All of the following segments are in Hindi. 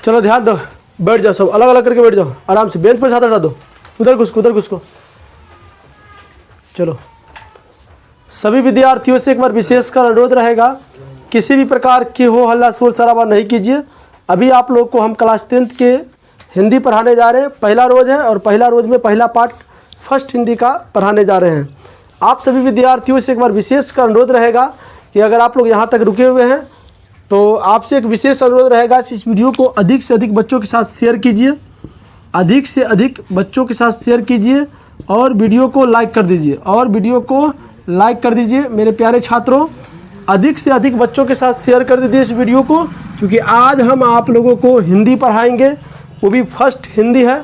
चलो ध्यान दो, बैठ जाओ, सब अलग अलग करके बैठ जाओ, आराम से बेंच पर हाथ हटा दो, उधर घुसको। चलो, सभी विद्यार्थियों से एक बार विशेषकर अनुरोध रहेगा, किसी भी प्रकार की हो हल्ला शोर शराबा नहीं कीजिए। अभी आप लोग को हम क्लास 10th के हिंदी पढ़ाने जा रहे हैं, पहला रोज़ है और पहला रोज़ में पहला पार्ट फर्स्ट हिंदी का पढ़ाने जा रहे हैं। आप सभी विद्यार्थियों से एक बार विशेषकर अनुरोध रहेगा कि अगर आप लोग यहाँ तक रुके हुए हैं तो आपसे एक विशेष अनुरोध रहेगा, इस वीडियो को अधिक से अधिक बच्चों के साथ शेयर कीजिए, अधिक से अधिक बच्चों के साथ शेयर कीजिए और वीडियो को लाइक कर दीजिए। मेरे प्यारे छात्रों, अधिक से अधिक बच्चों के साथ शेयर कर दीजिए इस वीडियो को, क्योंकि आज हम आप लोगों को हिंदी पढ़ाएंगे, वो भी फर्स्ट हिंदी है।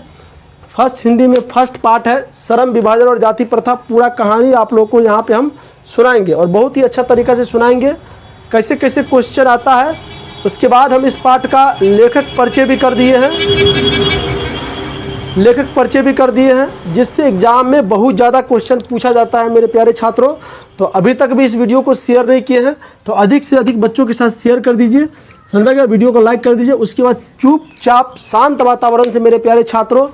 फर्स्ट हिंदी में फर्स्ट पार्ट है श्रम विभाजन और जाति प्रथा। पूरा कहानी आप लोगों को यहाँ पे हम सुनाएंगे और बहुत ही अच्छा तरीक़ा से सुनाएंगे, कैसे कैसे क्वेश्चन आता है। उसके बाद हम इस पाठ का लेखक परिचय भी कर दिए हैं, जिससे एग्ज़ाम में बहुत ज़्यादा क्वेश्चन पूछा जाता है मेरे प्यारे छात्रों। तो अभी तक भी इस वीडियो को शेयर नहीं किए हैं तो अधिक से अधिक बच्चों के साथ शेयर कर दीजिए, समझा गया। वीडियो को लाइक कर दीजिए। उसके बाद चुपचाप शांत वातावरण से मेरे प्यारे छात्रों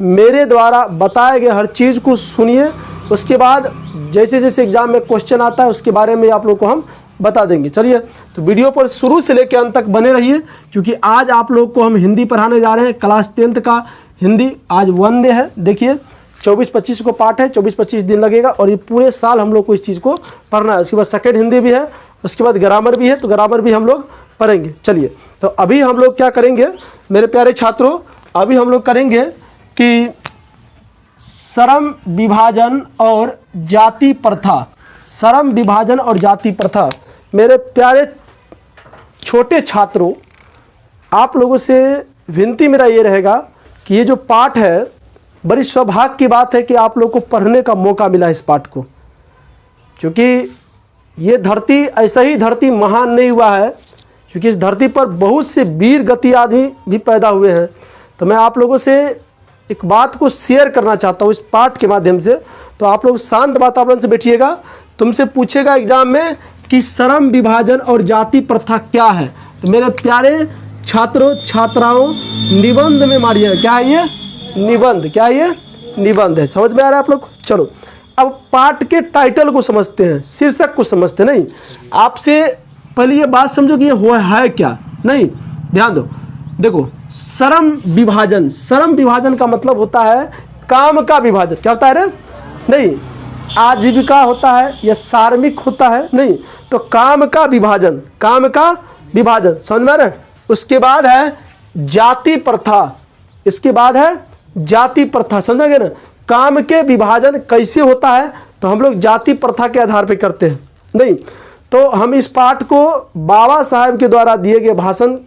मेरे द्वारा बताए गए हर चीज़ को सुनिए। उसके बाद जैसे जैसे एग्ज़ाम में क्वेश्चन आता है उसके बारे में आप लोग को हम बता देंगे। चलिए, तो वीडियो पर शुरू से लेकर अंत तक बने रहिए, क्योंकि आज आप लोग को हम हिंदी पढ़ाने जा रहे हैं। क्लास 10th का हिंदी आज 1 डे है। देखिए 24-25 को पाठ है, 24-25 दिन लगेगा और ये पूरे साल हम लोग को इस चीज़ को पढ़ना है। उसके बाद सेकेंड हिंदी भी है, उसके बाद ग्रामर भी है, तो ग्रामर भी हम लोग पढ़ेंगे। चलिए, तो अभी हम लोग क्या करेंगे मेरे प्यारे छात्रों, अभी हम लोग करेंगे कि श्रम विभाजन और जाति प्रथा। श्रम विभाजन और जाति प्रथा। मेरे प्यारे छोटे छात्रों, आप लोगों से विनती मेरा ये रहेगा कि ये जो पाठ है, बड़ी सौभाग्य की बात है कि आप लोग को पढ़ने का मौका मिला इस पाठ को, क्योंकि ये धरती ऐसा ही धरती महान नहीं हुआ है, क्योंकि इस धरती पर बहुत से वीर गति आदमी भी पैदा हुए हैं। तो मैं आप लोगों से एक बात को शेयर करना चाहता हूँ इस पाठ के माध्यम से। तो आप लोग शांत वातावरण से बैठिएगा। तुमसे पूछेगा एग्जाम में कि श्रम विभाजन और जाति प्रथा क्या है, तो मेरे प्यारे छात्रों छात्राओं निबंध में मारिएगा। क्या है ये? निबंध। क्या है ये? निबंध है। समझ में आ रहा है आप लोग? चलो, अब पाठ के टाइटल को समझते हैं, शीर्षक को समझते नहीं। आपसे पहले ये बात समझो कि ये है क्या। नहीं, ध्यान दो। देखो, श्रम विभाजन, श्रम विभाजन का मतलब होता है काम का विभाजन। क्या होता है रे? नहीं, आजीविका होता है या सार्मिक होता है, नहीं, तो काम का विभाजन, काम का विभाजन। समझ में आ रहा है? उसके बाद है जाति प्रथा, इसके बाद है जाति प्रथा। समझ में गए ना? काम के विभाजन कैसे होता है तो हम लोग जाति प्रथा के आधार पर करते हैं। नहीं, तो हम इस पाठ को बाबा साहब के द्वारा दिए गए भाषण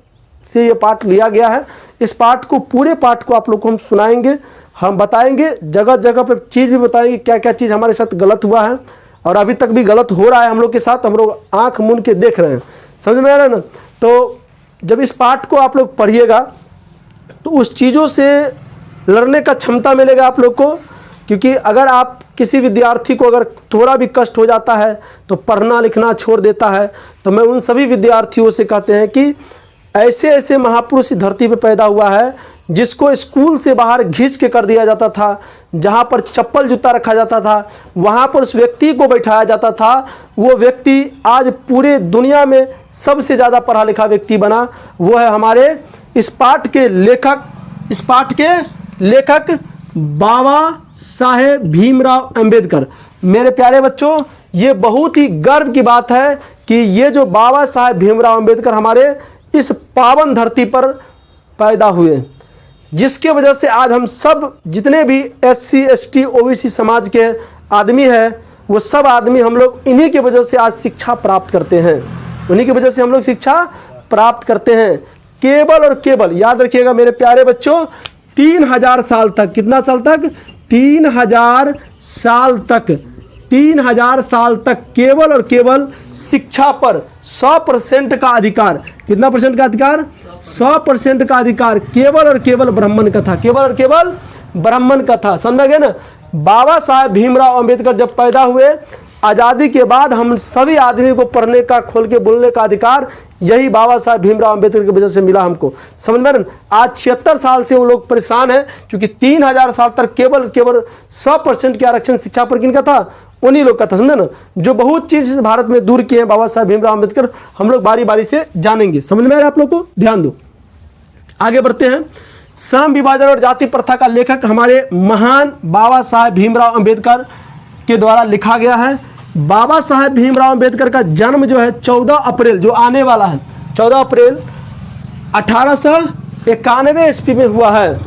से ये पाठ लिया गया है। इस पाठ को, पूरे पाठ को आप लोग को हम सुनाएंगे, हम बताएंगे, जगह जगह पर चीज़ भी बताएंगे, क्या क्या चीज़ हमारे साथ गलत हुआ है और अभी तक भी गलत हो रहा है हम लोग के साथ, हम लोग आँख मूंद के देख रहे हैं। समझ में आ रहा है ना? तो जब इस पाठ को आप लोग पढ़िएगा तो उस चीज़ों से लड़ने का क्षमता मिलेगा आप लोग को, क्योंकि अगर आप किसी विद्यार्थी को अगर थोड़ा भी कष्ट हो जाता है तो पढ़ना लिखना छोड़ देता है, तो मैं उन सभी विद्यार्थियों से कहते हैं कि ऐसे ऐसे महापुरुष धरती पे पैदा हुआ है जिसको स्कूल से बाहर घींच के कर दिया जाता था, जहाँ पर चप्पल जूता रखा जाता था वहाँ पर उस व्यक्ति को बैठाया जाता था। वो व्यक्ति आज पूरे दुनिया में सबसे ज़्यादा पढ़ा लिखा व्यक्ति बना। वो है हमारे इस पाठ के लेखक बाबा साहेब भीमराव अंबेडकर। मेरे प्यारे बच्चों, ये बहुत ही गर्व की बात है कि ये जो बाबा साहेब भीमराव अंबेडकर हमारे इस पावन धरती पर पैदा हुए, जिसके वजह से आज हम सब जितने भी SC ST OBC समाज के आदमी हैं, वो सब आदमी हम लोग इन्हीं के वजह से आज शिक्षा प्राप्त करते हैं। उन्हीं की वजह से हम लोग शिक्षा प्राप्त करते हैं। केवल और केवल याद रखिएगा मेरे प्यारे बच्चों, 3000 साल तक, कितना साल तक? 3000 साल तक, 3000 साल तक केवल और केवल शिक्षा पर 100% का अधिकार। कितना परसेंट का अधिकार? 100% का अधिकार केवल और केवल ब्राह्मण का था। केवल और केवल ब्राह्मण का था। समझ गए ना? बाबा साहेब भीमराव अंबेडकर जब पैदा हुए आज़ादी के बाद हम सभी आदमी को पढ़ने का, खोल के बोलने का अधिकार यही बाबा साहब भीमराव अम्बेडकर की वजह से मिला हमको। समझ में? आज 76 साल से वो लोग परेशान हैं, क्योंकि 3000 साल तक केवल 100% के आरक्षण शिक्षा पर किनका था? उन्हीं लोग का था। समझे ना? जो बहुत चीज़ भारत में दूर किए हैं बाबा साहब भीमराव अम्बेडकर, हम लोग बारी बारी से जानेंगे। समझ में आ रहा है आप लोग को? ध्यान दो, आगे बढ़ते हैं। श्रम विभाजन और जाति प्रथा का लेखक हमारे महान बाबा साहब भीमराव अम्बेडकर के द्वारा लिखा गया है। बाबा साहब भीमराव अम्बेडकर का जन्म जो है 14 अप्रैल, जो आने वाला है 14 अप्रैल 1891 ईस्वी में हुआ है।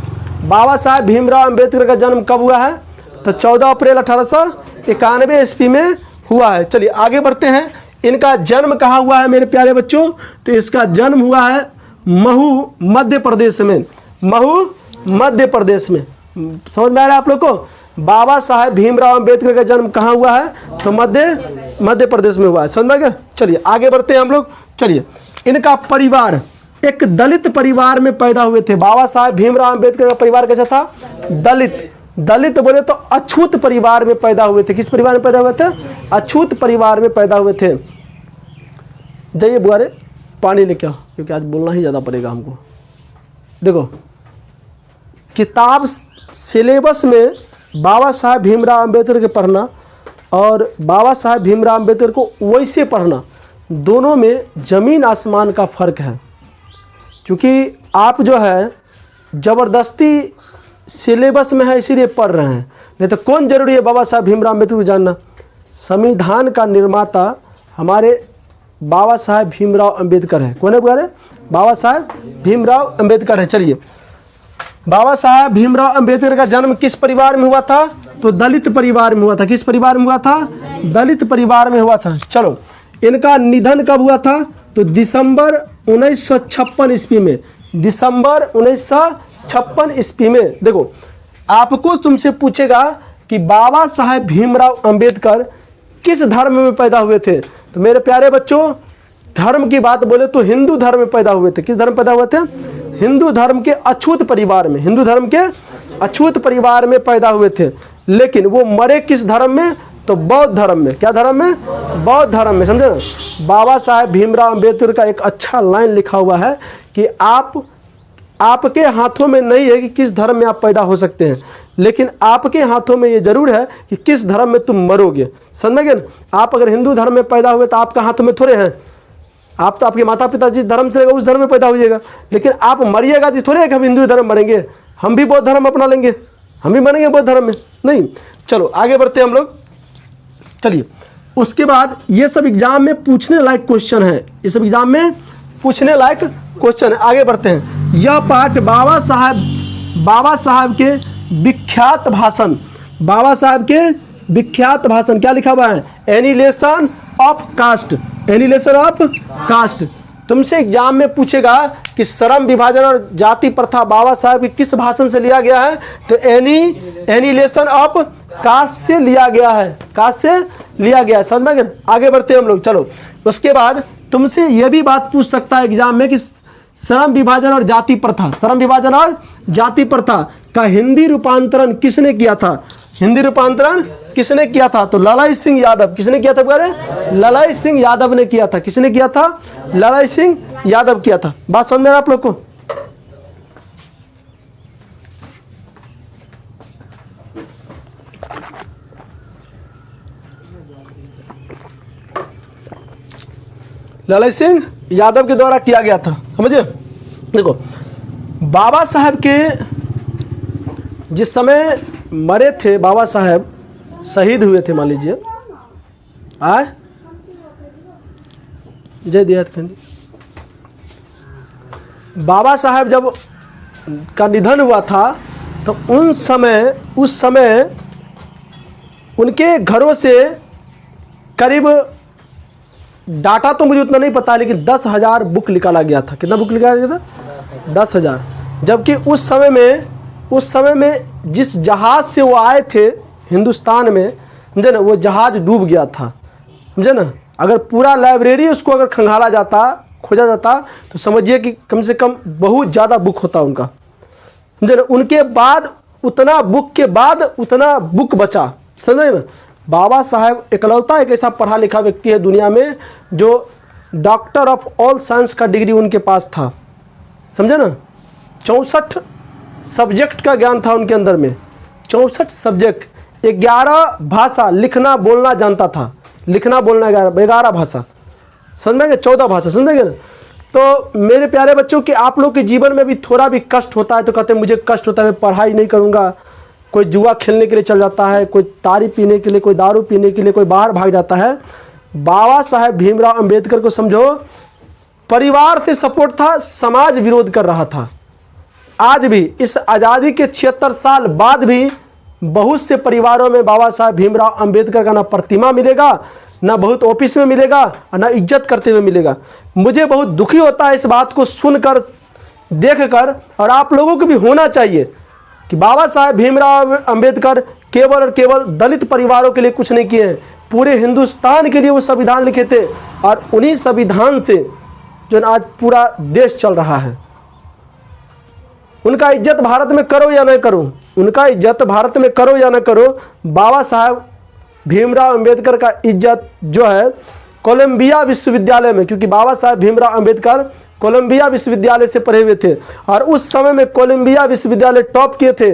बाबा साहब भीमराव अम्बेडकर का जन्म कब हुआ है? तो 14 अप्रैल 1891 ईस्वी में हुआ है। चलिए आगे बढ़ते हैं। इनका जन्म कहाँ हुआ है मेरे प्यारे बच्चों? तो इसका जन्म हुआ है महू, मध्य प्रदेश में। महू, मध्य प्रदेश में। समझ में आ रहा है आप लोग को? बाबा साहब भीमराव अम्बेडकर का जन्म कहाँ हुआ है? तो मध्य प्रदेश में हुआ है। समझ गए? चलिए आगे बढ़ते हैं हम लोग। चलिए, इनका परिवार एक दलित परिवार में पैदा हुए थे। बाबा साहब भीमराव अम्बेडकर का परिवार कैसा था? दलित। दलित बोले तो अछूत परिवार में पैदा हुए थे। किस परिवार में पैदा हुए थे? अछूत परिवार में पैदा हुए थे। जाइए बुआरे पानी लेके आओ, क्योंकि आज बोलना ही ज़्यादा पड़ेगा हमको। देखो, किताब सिलेबस में बाबा साहब भीमराव अम्बेडकर के पढ़ना और बाबा साहब भीमराव अम्बेडकर को वैसे पढ़ना, दोनों में ज़मीन आसमान का फ़र्क है। क्योंकि आप जो है ज़बरदस्ती सिलेबस में है इसीलिए पढ़ रहे हैं, नहीं तो कौन ज़रूरी है बाबा साहब भीमराव अम्बेडकर को जानना? संविधान का निर्माता हमारे बाबा साहब भीमराव अम्बेडकर है। कौन है बुआरे? बाबा साहब भीमराव अम्बेडकर है। चलिए, बाबा साहब भीमराव अम्बेडकर का जन्म किस परिवार में हुआ था? तो दलित परिवार में हुआ था। किस परिवार में हुआ था? दलित परिवार में हुआ था। चलो, इनका निधन कब हुआ था? तो दिसंबर 1956 ईस्वी में। दिसंबर 1956 ईस्वी में। देखो, आपको तुमसे पूछेगा कि बाबा साहब भीमराव अम्बेडकर किस धर्म में पैदा हुए थे? तो मेरे प्यारे बच्चों, धर्म की बात बोले तो हिंदू धर्म में पैदा हुए थे। किस धर्म में पैदा हुए थे? हिंदू धर्म के अछूत परिवार में। हिंदू धर्म के अछूत परिवार में पैदा हुए थे। लेकिन वो मरे किस धर्म में? तो बौद्ध धर्म में। क्या धर्म में? बौद्ध धर्म में। समझे ना? बाबा साहब भीमराव अम्बेडकर का एक अच्छा लाइन लिखा हुआ है कि आपके हाथों में नहीं है कि किस धर्म में आप पैदा हो सकते हैं, लेकिन आपके हाथों में ये जरूर है कि किस धर्म में तुम मरोगे। समझ गए ना? आप अगर हिंदू धर्म में पैदा हुए तो आपके हाथों में थोड़े हैं। आप तो आपके माता पिता जिस धर्म से रहेगा उस धर्म में पैदा होइएगा, लेकिन आप मरिएगा तो थोड़े है कि हम हिंदू धर्म मरेंगे, हम भी बौद्ध धर्म अपना लेंगे, हम भी मरेंगे बौद्ध धर्म में, नहीं। चलो आगे बढ़ते हैं हम लोग। चलिए, उसके बाद ये सब एग्जाम में पूछने लायक क्वेश्चन है। ये सब एग्जाम में पूछने लायक क्वेश्चन है। आगे बढ़ते हैं। यह पाठ बाबा साहब के विख्यात भाषण, बाबा साहब के विख्यात भाषण, क्या लिखा हुआ है? Annihilation of caste. Annihilation of caste. तुमसे एग्जाम में पूछेगा कि श्रम विभाजन और जाति प्रथा बाबा साहब के किस भाषण से लिया गया है? तो एनिहिलेशन ऑफ कास्ट से लिया गया है। कास्ट से लिया गया है। समझ में गए? आगे बढ़ते हैं हम लोग। चलो, उसके बाद तुमसे यह भी बात पूछ सकता है एग्जाम में कि श्रम विभाजन और जाति प्रथा, श्रम विभाजन और जाति प्रथा का हिंदी रूपांतरण किसने किया था? हिंदी रूपांतरण किसने किया था? तो लालाई सिंह यादव। किसने किया था? लालाई सिंह यादव ने किया था। किसने किया था? लालाई सिंह यादव किया था। बात समझ में आप लोग को? लालाई सिंह यादव के द्वारा किया गया था। समझे? देखो, बाबा साहब के जिस समय मरे थे, बाबा साहब शहीद हुए थे, मान लीजिए, जय दियात खंडी, बाबा साहब जब का निधन हुआ था तो उस समय उनके घरों से करीब, डाटा तो मुझे उतना नहीं पता, लेकिन 10,000 बुक निकाला गया था। कितना बुक निकाला गया था? 10,000। जबकि उस समय में जिस जहाज़ से वो आए थे हिंदुस्तान में, समझे ना, वो जहाज़ डूब गया था। समझे ना? अगर पूरा लाइब्रेरी उसको अगर खंगाला जाता, खोजा जाता, तो समझिए कि कम से कम बहुत ज़्यादा बुक होता उनका। समझे ना? उनके बाद उतना बुक के बाद उतना बुक बचा। समझे ना? बाबा साहेब इकलौता एक ऐसा पढ़ा लिखा व्यक्ति है दुनिया में जो डॉक्टर ऑफ ऑल साइंस का डिग्री उनके पास था, समझे ना। 64 सब्जेक्ट का ज्ञान था उनके अंदर में, 64 सब्जेक्ट, 11 भाषा लिखना बोलना जानता था, लिखना बोलना 11 भाषा, समझेंगे, 14 भाषा, समझेंगे ना। तो मेरे प्यारे बच्चों कि आप लोग के जीवन में भी थोड़ा भी कष्ट होता है तो कहते हैं मुझे कष्ट होता है, मैं पढ़ाई नहीं करूँगा, कोई जुआ खेलने के लिए चल जाता है, कोई तारी पीने के लिए, कोई दारू पीने के लिए, कोई बाहर भाग जाता है। बाबा साहेब भीमराव अंबेडकर को समझो, परिवार से सपोर्ट था, समाज विरोध कर रहा था। आज भी इस आज़ादी के 76 साल बाद भी बहुत से परिवारों में बाबा साहेब भीमराव अंबेडकर का ना प्रतिमा मिलेगा, ना बहुत ऑफिस में मिलेगा, और ना इज्जत करते हुए मिलेगा। मुझे बहुत दुखी होता है इस बात को सुनकर, देखकर, और आप लोगों को भी होना चाहिए कि बाबा साहेब भीमराव अंबेडकर केवल और केवल दलित परिवारों के लिए कुछ नहीं किए हैं, पूरे हिंदुस्तान के लिए वो संविधान लिखे थे, और उन्हीं संविधान से जो आज पूरा देश चल रहा है। उनका इज्जत भारत में करो या न करो, उनका इज्जत भारत में करो या न करो, बाबा साहेब भीमराव अंबेडकर का इज्जत जो है कोलंबिया विश्वविद्यालय में, क्योंकि बाबा साहेब भीमराव अंबेडकर कोलंबिया विश्वविद्यालय से पढ़े हुए थे और उस समय में कोलंबिया विश्वविद्यालय टॉप किए थे।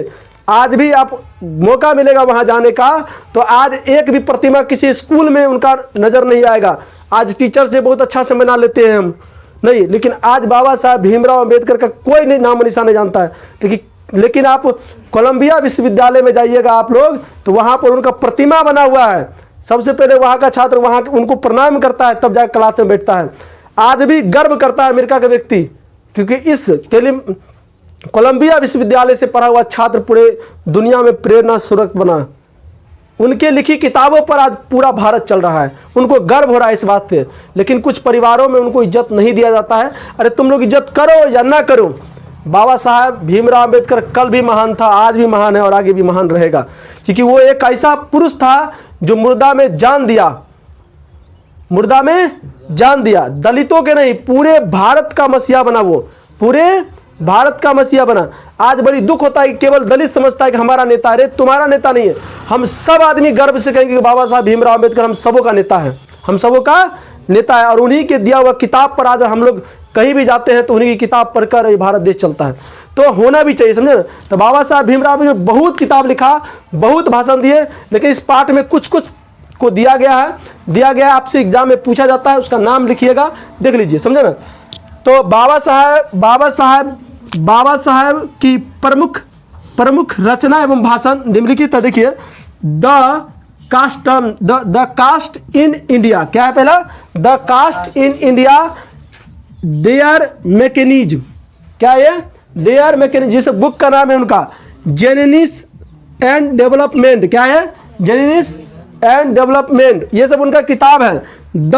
आज भी आप मौका मिलेगा वहां जाने का तो आज एक भी प्रतिमा किसी स्कूल में उनका नज़र नहीं आएगा। आज टीचर्स डे बहुत अच्छा से मना लेते हैं हम नहीं, लेकिन आज बाबा साहेब भीमराव अंबेडकर का कोई नहीं नाम निशान नहीं जानता है। लेकिन आप कोलंबिया विश्वविद्यालय में जाइएगा आप लोग तो वहाँ पर उनका प्रतिमा बना हुआ है। सबसे पहले वहाँ का छात्र वहाँ उनको प्रणाम करता है, तब जाकर क्लास में बैठता है। आज भी गर्व करता है अमेरिका का व्यक्ति, क्योंकि इस कोलंबिया विश्वविद्यालय से पढ़ा हुआ छात्र पूरे दुनिया में प्रेरणा स्रोत बना। उनके लिखी किताबों पर आज पूरा भारत चल रहा है, उनको गर्व हो रहा है इस बात पे। लेकिन कुछ परिवारों में उनको इज्जत नहीं दिया जाता है। अरे तुम लोग इज्जत करो या ना करो, बाबा साहेब भीमराव अंबेडकर कल भी महान था, आज भी महान है और आगे भी महान रहेगा, क्योंकि वो एक ऐसा पुरुष था जो मुर्दा में जान दिया, मुर्दा में जान दिया। दलितों के नहीं, पूरे भारत का मसीहा बना, वो पूरे भारत का मसीहा बना। आज बड़ी दुख होता है कि केवल दलित समझता है कि हमारा नेता है। तुम्हारा नेता नहीं है, हम सब आदमी गर्व से कहेंगे कि बाबा साहब भीमराव अंबेडकर हम सबों का नेता है, हम सबों का नेता है। और उन्हीं के दिया हुआ किताब पर आज हम लोग कहीं भी जाते हैं तो उन्हीं की किताब पढ़कर ये भारत देश चलता है, तो होना भी चाहिए, समझे ना। तो बाबा साहब भीमराव अंबेडकर बहुत किताब लिखा, बहुत भाषण दिए, लेकिन इस पाठ में कुछ कुछ को दिया गया है, आपसे एग्जाम में पूछा जाता है, उसका नाम लिखिएगा, देख लीजिए, समझे ना। तो बाबा साहेब की प्रमुख रचना एवं भाषण निम्नलिखित है। देखिए, द कास्ट इन इंडिया, क्या है पहला, the caste in India, their mechanism, क्या है, देयर मैकेनिज्म, जिस बुक का नाम है उनका जेनेसिस एंड डेवलपमेंट, क्या है, जेनेसिस एंड डेवलपमेंट, ये सब उनका किताब है। द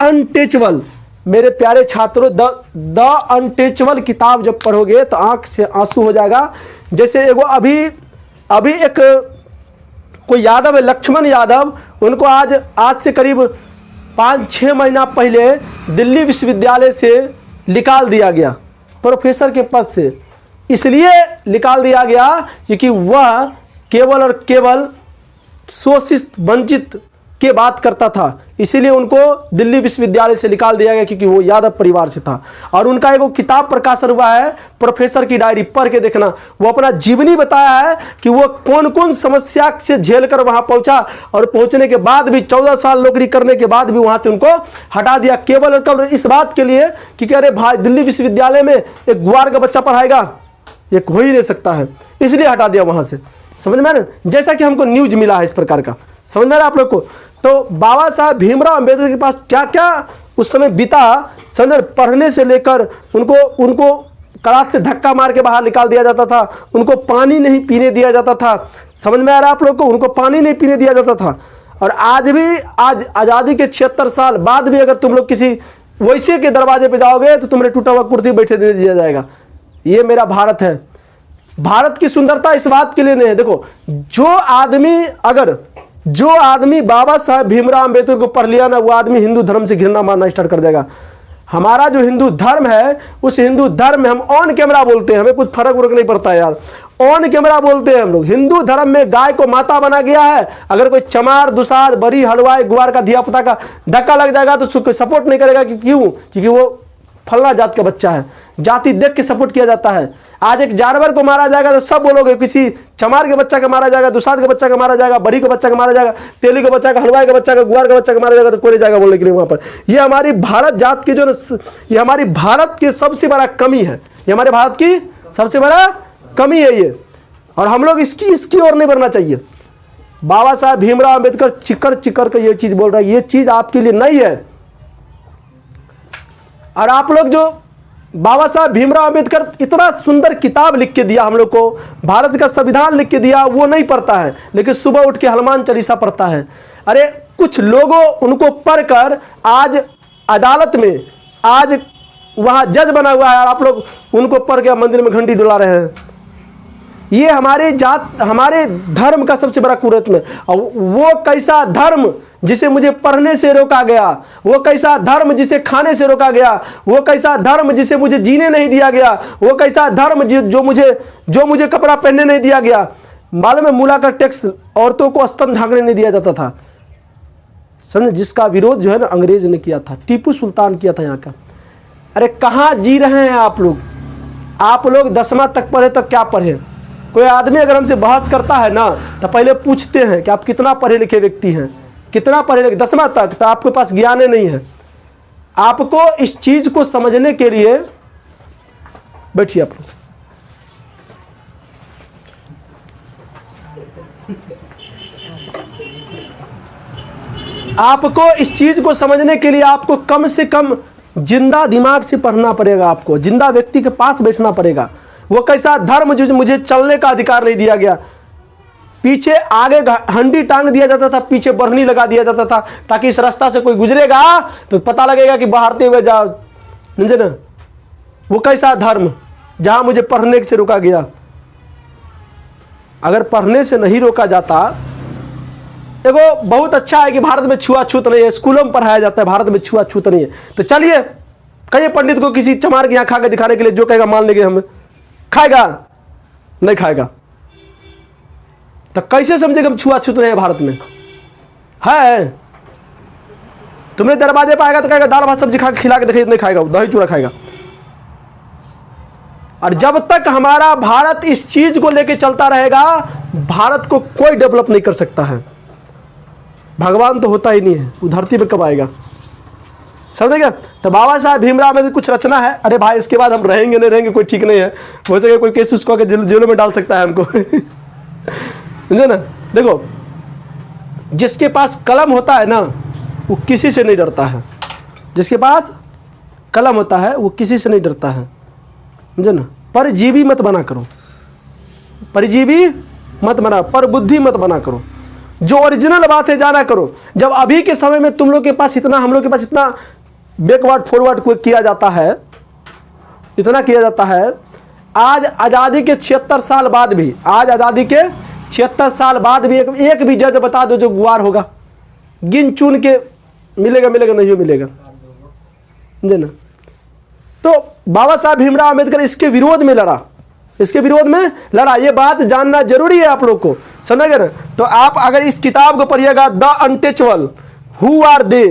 अनटचेबल, मेरे प्यारे छात्रों, द अनटचेबल किताब जब पढ़ोगे तो आंख से आंसू हो जाएगा। जैसे एगो अभी एक कोई यादव है, लक्ष्मण यादव, उनको आज से करीब 5-6 महीना पहले दिल्ली विश्वविद्यालय से निकाल दिया गया प्रोफेसर के पद से। इसलिए निकाल दिया गया क्योंकि वह केवल और केवल शोषित वंचित के बात करता था, इसीलिए उनको दिल्ली विश्वविद्यालय से निकाल दिया गया, क्योंकि वो यादव परिवार से था। और उनका एक किताब प्रकाशन हुआ है, प्रोफेसर की डायरी, पढ़ के देखना। वो अपना जीवनी बताया है कि वो कौन कौन समस्या से झेल कर वहाँ पहुँचा, और पहुँचने के बाद भी 14 साल नौकरी करने के बाद भी वहाँ से उनको हटा दिया, केवल और केवल इस बात के लिए कि अरे भाई दिल्ली विश्वविद्यालय में एक ग्वार का बच्चा पढ़ाएगा, ये हो ही नहीं सकता है, इसलिए हटा दिया वहाँ से। समझ में आ रहा, जैसा कि हमको न्यूज मिला है इस प्रकार का, समझ में आ रहा आप लोग को। तो बाबा साहब भीमराव अंबेडकर के पास क्या क्या उस समय बीता, समझ, पढ़ने से लेकर उनको क्लास से धक्का मार के बाहर निकाल दिया जाता था, उनको पानी नहीं पीने दिया जाता था, समझ में आ रहा है आप लोग को, उनको पानी नहीं पीने दिया जाता था। और आज आज़ादी के 76 साल बाद भी अगर तुम लोग किसी वैसे के दरवाजे पे जाओगे तो तुम्हें टूटा हुआ कुर्सी बैठे दे दिया जाएगा। ये मेरा भारत है। भारत की सुंदरता इस बात के लिए नहीं है, देखो, जो आदमी बाबा साहब भीमराव अंबेडकर को पढ़ लिया ना, वो आदमी हिंदू धर्म से घृणा मानना स्टार्ट कर देगा। हमारा जो हिंदू धर्म है, उस हिंदू धर्म में हम ऑन कैमरा बोलते हैं, हमें कुछ फर्क नहीं पड़ता है यार। ऑन कैमरा बोलते हैं हम लोग। हिंदू धर्म में गाय को माता बना गया है। अगर कोई चमार, दुसाद, बरी, हलवाई, गुआर का धिया पुता का धक्का लग जाएगा तो उसको सपोर्ट नहीं करेगा। क्यों? क्योंकि वो फलना जात का बच्चा है। जाति देख के सपोर्ट किया जाता है। आज एक जानवर को मारा जाएगा तो सब बोलोगे, किसी चमार के बच्चा का मारा जाएगा, दुसाद के बच्चा का मारा जाएगा, बरी के बच्चा का मारा जाएगा, तेली के बच्चा का, हलवाई के बच्चा का, गुआर के बच्चा का मारा जाएगा तो कोई जाएगा बोलने के लिए वहां पर। ये हमारी भारत जात की जो, ये हमारी भारत की सबसे बड़ा कमी है। ये हमारे भारत की सबसे बड़ा कमी है ये, और हम लोग इसकी ओर नहीं बढ़ना चाहिए। बाबा साहब भीमराव अंबेडकर चिकर चिकर कर ये चीज बोल रहा है, ये चीज आपके लिए नहीं है। और आप लोग जो बाबा साहब भीमराव अंबेडकर इतना सुंदर किताब लिख के दिया हम लोग को, भारत का संविधान लिख के दिया, वो नहीं पढ़ता है, लेकिन सुबह उठ के हनुमान चालीसा पढ़ता है। अरे कुछ लोगों उनको पढ़कर आज अदालत में, आज वहाँ जज बना हुआ है, आप लोग उनको पढ़ के मंदिर में घंटी डुला रहे हैं। ये हमारे जात, हमारे धर्म का सबसे बड़ा कुरीति है। और वो कैसा धर्म जिसे मुझे पढ़ने से रोका गया, वो कैसा धर्म जिसे खाने से रोका गया, वो कैसा धर्म जिसे मुझे जीने नहीं दिया गया, वो कैसा धर्म जो मुझे कपड़ा पहनने नहीं दिया गया। मालूम है, मूला का टैक्स औरतों को स्तन झांकने नहीं दिया जाता था। समझे? जिसका विरोध जो है ना अंग्रेज ने किया था, टीपू सुल्तान किया था यहाँ का। अरे कहाँ जी रहे हैं आप लोग? आप लोग 10वां तक पढ़े तो क्या पढ़े? कोई आदमी अगर हमसे बहस करता है ना तो पहले पूछते हैं कि आप कितना पढ़े लिखे व्यक्ति हैं, कितना पढ़े लिखे। 10वां तक तो आपके पास ज्ञान नहीं है। आपको इस चीज को समझने के लिए, बैठिए आप लोग। आपको इस चीज को समझने के लिए आपको कम से कम जिंदा दिमाग से पढ़ना पड़ेगा। आपको जिंदा व्यक्ति के पास बैठना पड़ेगा। वो कैसा धर्म जो मुझे चलने का अधिकार नहीं दिया गया, पीछे आगे हंडी टांग दिया जाता था, पीछे बरहनी लगा दिया जाता था, ताकि इस रास्ता से कोई गुजरेगा तो पता लगेगा कि बहारते हुए जाओ। समझे ना? वो कैसा धर्म जहां मुझे पढ़ने से रोका गया। अगर पढ़ने से नहीं रोका जाता, देखो बहुत अच्छा है कि भारत में छुआछूत नहीं है, स्कूलों में पढ़ाया जाता है, भारत में छुआछूत नहीं है। तो चलिए कहिए पंडित को किसी चमार के यहाँ खा के दिखाने के लिए, जो कहेगा मान लेंगे हम। खाएगा? नहीं खाएगा। तो कैसे समझेगा हम छुआछूत नहीं है भारत में? है तुमने दरवाजे पर आएगा तो कहेगा दाल भात सब्जी खा के खिला के देखिए, नहीं खाएगा, दही चूड़ा खाएगा। और जब तक हमारा भारत इस चीज को लेके चलता रहेगा, भारत को कोई डेवलप नहीं कर सकता है। भगवान तो होता ही नहीं है, वो धरती पर कब आएगा? समझेगा? तो बाबा साहब भीमराव में कुछ रचना है। अरे भाई इसके बाद हम रहेंगे नहीं रहेंगे कोई ठीक नहीं है, हो सके कोई केस उसको जेलों में डाल सकता है हमको। समझे ना? देखो जिसके पास कलम होता है ना वो किसी से नहीं डरता है। जिसके पास कलम होता है वो किसी से नहीं डरता है। समझे ना? परजीवी मत बना करो, परजीवी मत बना, पर बुद्धि मत बना करो। जो ओरिजिनल बात है जाना करो। जब अभी के समय में तुम लोग के पास इतना, हम लोग के पास इतना बैकवर्ड फॉरवर्ड को किया जाता है, इतना किया जाता है। आज आज़ादी के 76 साल बाद भी, आज आज़ादी के 76 साल बाद भी एक भी जज बता दो जो गुआर होगा, गिन चुन के मिलेगा, नहीं मिलेगा। समझे ना? तो बाबा साहब भीमराव अम्बेडकर इसके विरोध में लड़ा, इसके विरोध में लड़ा। ये बात जानना जरूरी है आप लोग को, समझे ना? तो आप अगर इस किताब को पढ़िएगा, the untouchables, who are they,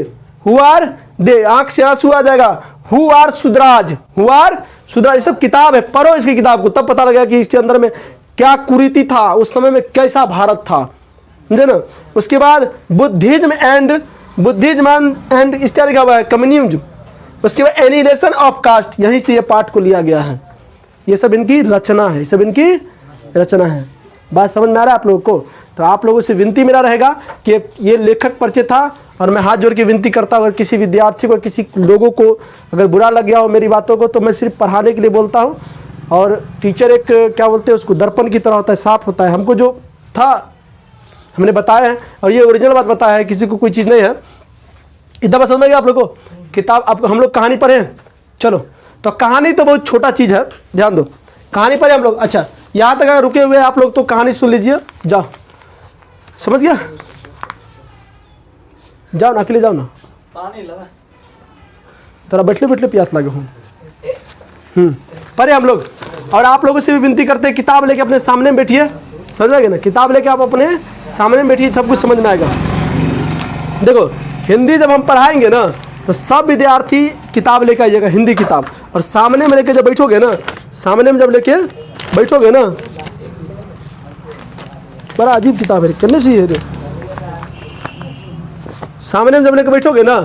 who are they, आंख से आंसू आ जाएगा। Who are Shudras, who are Shudras, ये सब किताब है, पढ़ो इसकी किताब को, तब पता लगेगा कि इसके अंदर में क्या कुरीति था, उस समय में कैसा भारत था। समझे ना? उसके बाद बुद्धिज्म एंड इसका लिखा हुआ है कम्युनिज्म। उसके बाद एनिहिलेशन ऑफ कास्ट, यहीं से ये पाठ को लिया गया है। ये सब इनकी रचना है, सब इनकी रचना है। बात समझ में आ रहा है आप लोगों को? तो आप लोगों से विनती मेरा रहेगा कि ये लेखक परिचय था, और मैं हाथ जोड़ के विनती करता हूँ, अगर किसी विद्यार्थी को, किसी लोगों को अगर बुरा लग गया हो मेरी बातों को, तो मैं सिर्फ पढ़ाने के लिए बोलता हूँ। और टीचर एक क्या बोलते हैं उसको, दर्पण की तरह होता है, साफ होता है। हमको जो था हमने बताया है, और ये ओरिजिनल बात बताया है, किसी को कोई चीज़ नहीं है। इतना बस समझ में गया आप लोग को? किताब आप हम लोग कहानी पढ़े, चलो। तो कहानी तो बहुत छोटा चीज़ है, ध्यान दो, कहानी पढ़े हम लोग। अच्छा यहाँ तक अगर रुके हुए आप लोग तो कहानी सुन लीजिए, जाओ। समझ गया? जाओ ना, अकेले जाओ ना, तेरा बैठले बैठले प्यास लगे हूँ। पढ़े हम लोग। और आप लोगों से भी विनती करते हैं, किताब लेके अपने सामने में बैठिए, समझ ना, किताब लेके आप अपने सामने में बैठिए, सब कुछ समझ में आएगा। देखो हिंदी जब हम पढ़ाएंगे ना तो सब विद्यार्थी किताब लेके आइएगा, हिंदी किताब, और सामने में लेके जब बैठोगे ना, सामने में जब लेके बैठोगे ना, बड़ा अजीब किताब है, करने से है, सामने में जब लेके बैठोगे ना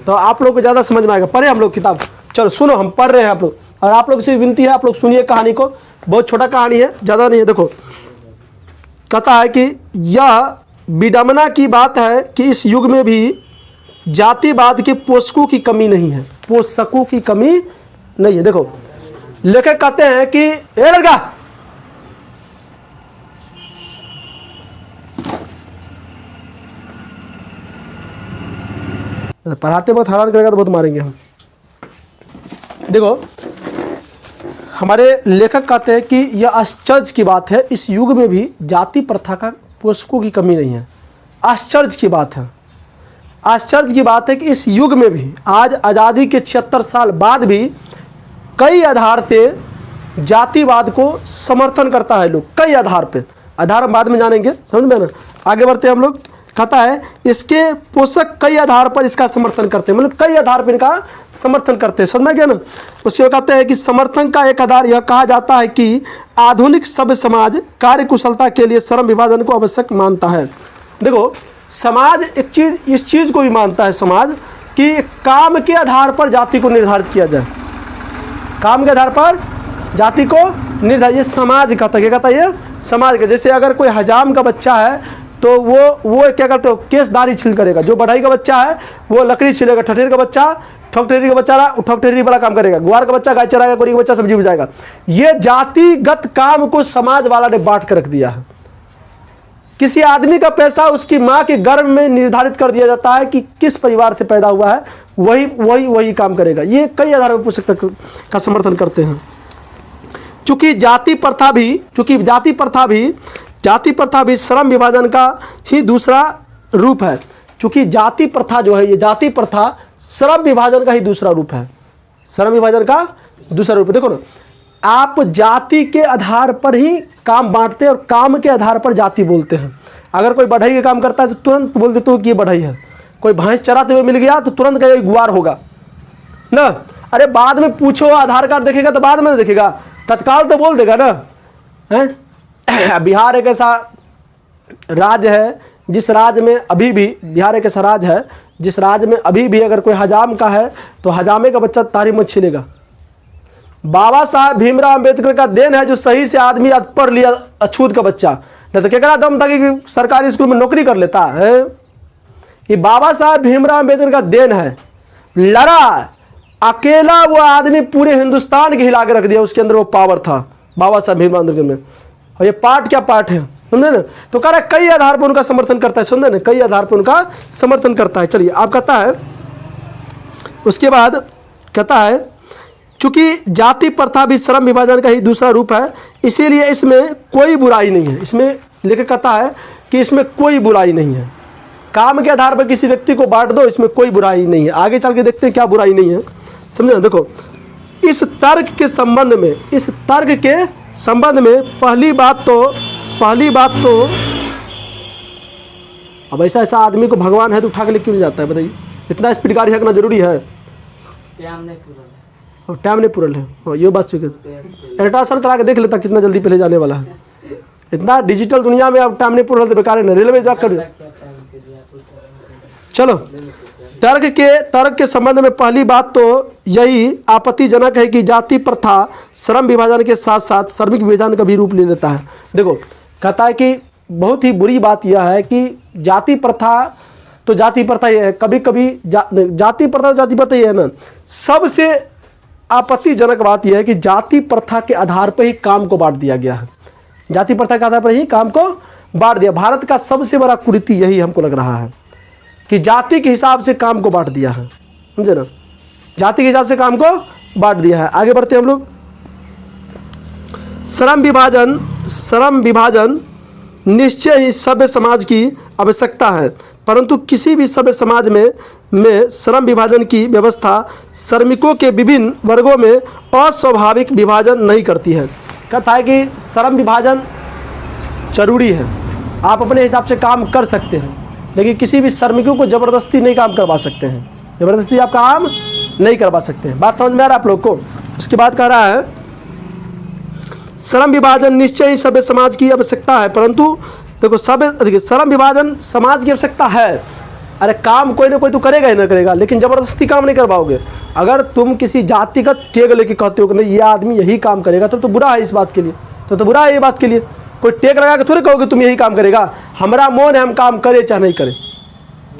तो आप लोग को ज़्यादा समझ में आएगा। पढ़े हम लोग किताब, चलो सुनो, हम पढ़ रहे हैं आप लोग, और आप लोग से विनती है, आप लोग सुनिए कहानी को, बहुत छोटा कहानी है, ज़्यादा नहीं है। देखो कहता है कि यह विडंबना की बात है कि इस युग में भी जातिवाद के पोषकों की कमी नहीं है, पोषकों की कमी नहीं है। देखो लेखक कहते हैं कि ए लड़का, पढ़ाते बहुत हैरान करेगा तो बहुत मारेंगे हम। देखो हमारे लेखक कहते हैं कि यह आश्चर्य की बात है, इस युग में भी जाति प्रथा का पोषकों की कमी नहीं है। आश्चर्य की बात है, आश्चर्य की बात है कि इस युग में भी, आज आज़ादी के 76 साल बाद भी कई आधार से जातिवाद को समर्थन करता है लोग, कई आधार पे, आधार हम बाद में जानेंगे, समझ में ना, आगे बढ़ते हैं हम लोग। कहता है इसके पोषक कई आधार पर इसका समर्थन करते हैं, मतलब कई आधार पर इनका समर्थन करते हैं, समझ में गया ना। उसके बाद कहते हैं कि समर्थन का एक आधार यह कहा जाता है कि आधुनिक सभ्य समाज कार्य कुशलता के लिए श्रम विभाजन को आवश्यक मानता है। देखो समाज एक चीज़, इस चीज़ को भी मानता है समाज कि काम के आधार पर जाति को निर्धारित किया जाए, काम के आधार पर जाति को निर्धारित, ये समाज कहता है, क्या कहता है ये समाज का। जैसे अगर कोई हजाम का बच्चा है तो वो क्या करते हो, केस दाढ़ी छिल करेगा, जो बढ़ई का बच्चा है वो लकड़ी छिलेगा, ठठेर का बच्चा ठोकठेरी का बच्चा ठोकठेरी वाला काम करेगा, गुआर का बच्चा गाय चराएगा, कोरी का बच्चा सब्जी बुझाएगा। ये जातिगत काम को समाज वाला ने बांट कर रख दिया है। किसी आदमी का पैसा उसकी माँ के गर्भ में निर्धारित कर दिया जाता है कि किस परिवार से पैदा हुआ है, वही काम करेगा। ये कई आधार पर पोषक का समर्थन करते हैं। चूंकि जाति प्रथा भी श्रम विभाजन का ही दूसरा रूप है। चूंकि जाति प्रथा जो है, ये जाति प्रथा श्रम विभाजन का ही दूसरा रूप है, श्रम विभाजन का दूसरा रूप है। देखो ना, आप जाति के आधार पर ही काम बांटते हैं और काम के आधार पर जाति बोलते हैं। अगर कोई बढ़ई का काम करता है तो तुरंत बोल देते हो कि ये बढ़ई है, कोई भैंस चराते हुए मिल गया तो तुरंत कहेगा गुआर होगा ना। अरे बाद में पूछो, आधार कार्ड देखेगा तो बाद में देखेगा, तत्काल तो बोल देगा ना। हैं बिहार एक ऐसा राज्य है जिस राज्य में अभी भी, बिहार एक ऐसा राज्य है जिस राज्य में अभी भी अगर कोई हजाम का है तो हजामे का बच्चा तारी मत छिलेगा। बाबा साहब भीमराव अंबेडकर का देन है जो सही से आदमी आज पढ़ लिया अछूत का बच्चा, नहीं तो क्या करा दम था कि सरकारी स्कूल में नौकरी कर लेता है। ये बाबा साहब भीमराव अंबेडकर का देन है, लड़ा अकेला वो आदमी पूरे हिंदुस्तान के हिला के रख दिया, उसके अंदर वो पावर था बाबा साहब भीमराव अंबेडकर में। और ये पार्ट क्या पार्ट है, समझे ना। तो कह रहा है कई आधार पर उनका समर्थन करता है, समझे ना, कई आधार पर उनका समर्थन करता है। चलिए आप कहता है, उसके बाद कहता है चूंकि जाति प्रथा भी श्रम विभाजन का ही दूसरा रूप है, इसीलिए इसमें कोई बुराई नहीं है। इसमें लेकर कहता है कि इसमें कोई बुराई नहीं है, काम के आधार पर किसी व्यक्ति को बांट दो, इसमें कोई बुराई नहीं है। आगे चल के देखते हैं क्या बुराई नहीं है, समझे ना। देखो इस तर्क के संबंध में पहली बात तो अब ऐसा आदमी को भगवान है तो उठा के लेके क्यों नहीं जाता है, बताइए। इतना स्पीड गाड़ी हाँकना जरूरी है, टाइम नहीं पूरा है। ये बात स्वीकार, अल्ट्रासाउंड करा के देख लेता कितना जल्दी पहले जाने वाला है। इतना डिजिटल दुनिया में अब टाइम नहीं पूरा तो बेकार है ना, रेलवे जा कर। चलो तर्क के संबंध में पहली बात तो यही आपत्तिजनक है कि जाति प्रथा श्रम विभाजन के साथ साथ श्रमिक विभाजन का भी रूप ले लेता है। देखो कहता है कि बहुत ही बुरी बात यह है कि जाति प्रथा ही है, कभी कभी जाति प्रथा ही है ना। सबसे आपत्तिजनक बात यह है कि जाति प्रथा के आधार पर ही काम को बांट दिया गया है, जाति प्रथा के आधार पर ही काम को बांट दिया। भारत का सबसे बड़ा कुरीति यही हमको लग रहा है कि जाति के हिसाब से काम को बांट दिया है, समझे ना, जाति के हिसाब से काम को बांट दिया है। आगे बढ़ते हैं हम लोग। श्रम विभाजन निश्चय ही सभ्य समाज की आवश्यकता है, परंतु किसी भी सभ्य समाज में श्रम विभाजन की व्यवस्था श्रमिकों के विभिन्न वर्गों में अस्वाभाविक विभाजन नहीं करती है। कहता है कि श्रम विभाजन जरूरी है, आप अपने हिसाब से काम कर सकते हैं, लेकिन किसी भी श्रमिकों को ज़बरदस्ती नहीं काम करवा सकते हैं, ज़बरदस्ती आप काम नहीं करवा सकते हैं। बात समझ में आ रहा है आप लोग को। उसके बाद कह रहा है श्रम विभाजन निश्चय ही सभ्य समाज की आवश्यकता है, परंतु देखो देखिए श्रम विभाजन समाज की आवश्यकता है। अरे काम कोई ना कोई तो करेगा ही ना करेगा, लेकिन ज़बरदस्ती काम नहीं करवाओगे। अगर तुम किसी जातिगत टेग लेके कहते हो कि नहीं ये आदमी यही काम करेगा, तब तो बुरा है इस बात के लिए, तो बुरा है ये बात के लिए। कोई टेग लगा के थोड़ी कहोगे तुम यही काम करेगा। हमारा मन है हम काम करें चाहे नहीं करें,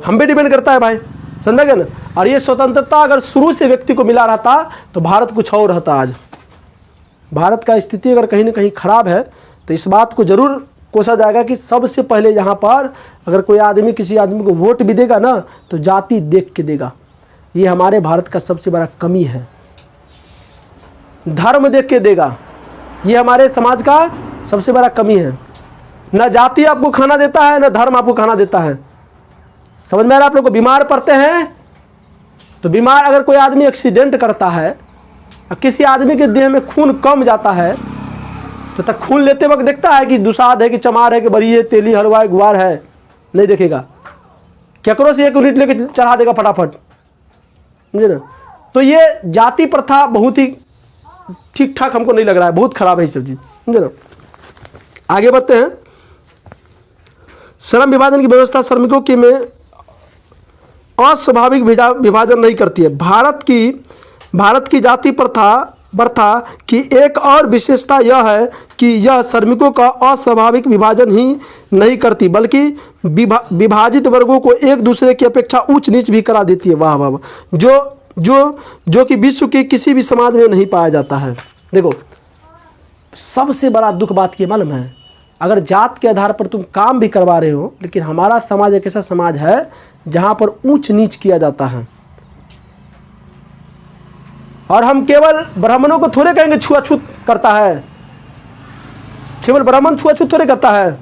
हम भी डिपेंड करता है भाई, समझा गया ना। और ये स्वतंत्रता अगर शुरू से व्यक्ति को मिला रहता तो भारत कुछ और रहता। आज भारत का स्थिति अगर कहीं ना कहीं ख़राब है तो इस बात को ज़रूर कोसा जाएगा कि सबसे पहले यहाँ पर अगर कोई आदमी किसी आदमी को वोट भी देगा ना तो जाति देख के देगा। ये हमारे भारत का सबसे बड़ा कमी है। धर्म देख के देगा, ये हमारे समाज का सबसे बड़ा कमी है। न जाति आपको खाना देता है, न धर्म आपको खाना देता है। समझ में आ रहा है आप लोग को। बीमार पड़ते हैं तो बीमार अगर कोई आदमी एक्सीडेंट करता है और किसी आदमी के देह में खून कम जाता है तो तक खून लेते वक्त देखता है कि दुसाध है कि चमार है कि बरी है, तेली हलवा है, गुआर है, नहीं देखेगा। केकरो से 1 यूनिट लेके चढ़ा देगा फटाफट, समझे ना। तो ये जाति प्रथा बहुत ही ठीक ठाक हमको नहीं लग रहा है, बहुत खराब है ये सब चीज़, समझे ना। आगे बढ़ते हैं। श्रम विभाजन की व्यवस्था श्रमिकों के में अस्वाभाविक विभाजन नहीं करती है। भारत की जाति प्रथा की एक और विशेषता यह है कि यह श्रमिकों का अस्वाभाविक विभाजन ही नहीं करती, बल्कि विभाजित वर्गों को एक दूसरे की अपेक्षा ऊंच नीच भी करा देती है। वाह वाह वाह। जो कि विश्व के किसी भी समाज में नहीं पाया जाता है। देखो सबसे बड़ा दुख बात की मालूम है, अगर जात के आधार पर तुम काम भी करवा रहे हो, लेकिन हमारा समाज एक ऐसा समाज है जहाँ पर ऊंच नीच किया जाता है। और हम केवल ब्राह्मणों को थोड़े कहेंगे छुआछूत करता है, केवल ब्राह्मण छुआछूत थोड़े करता है,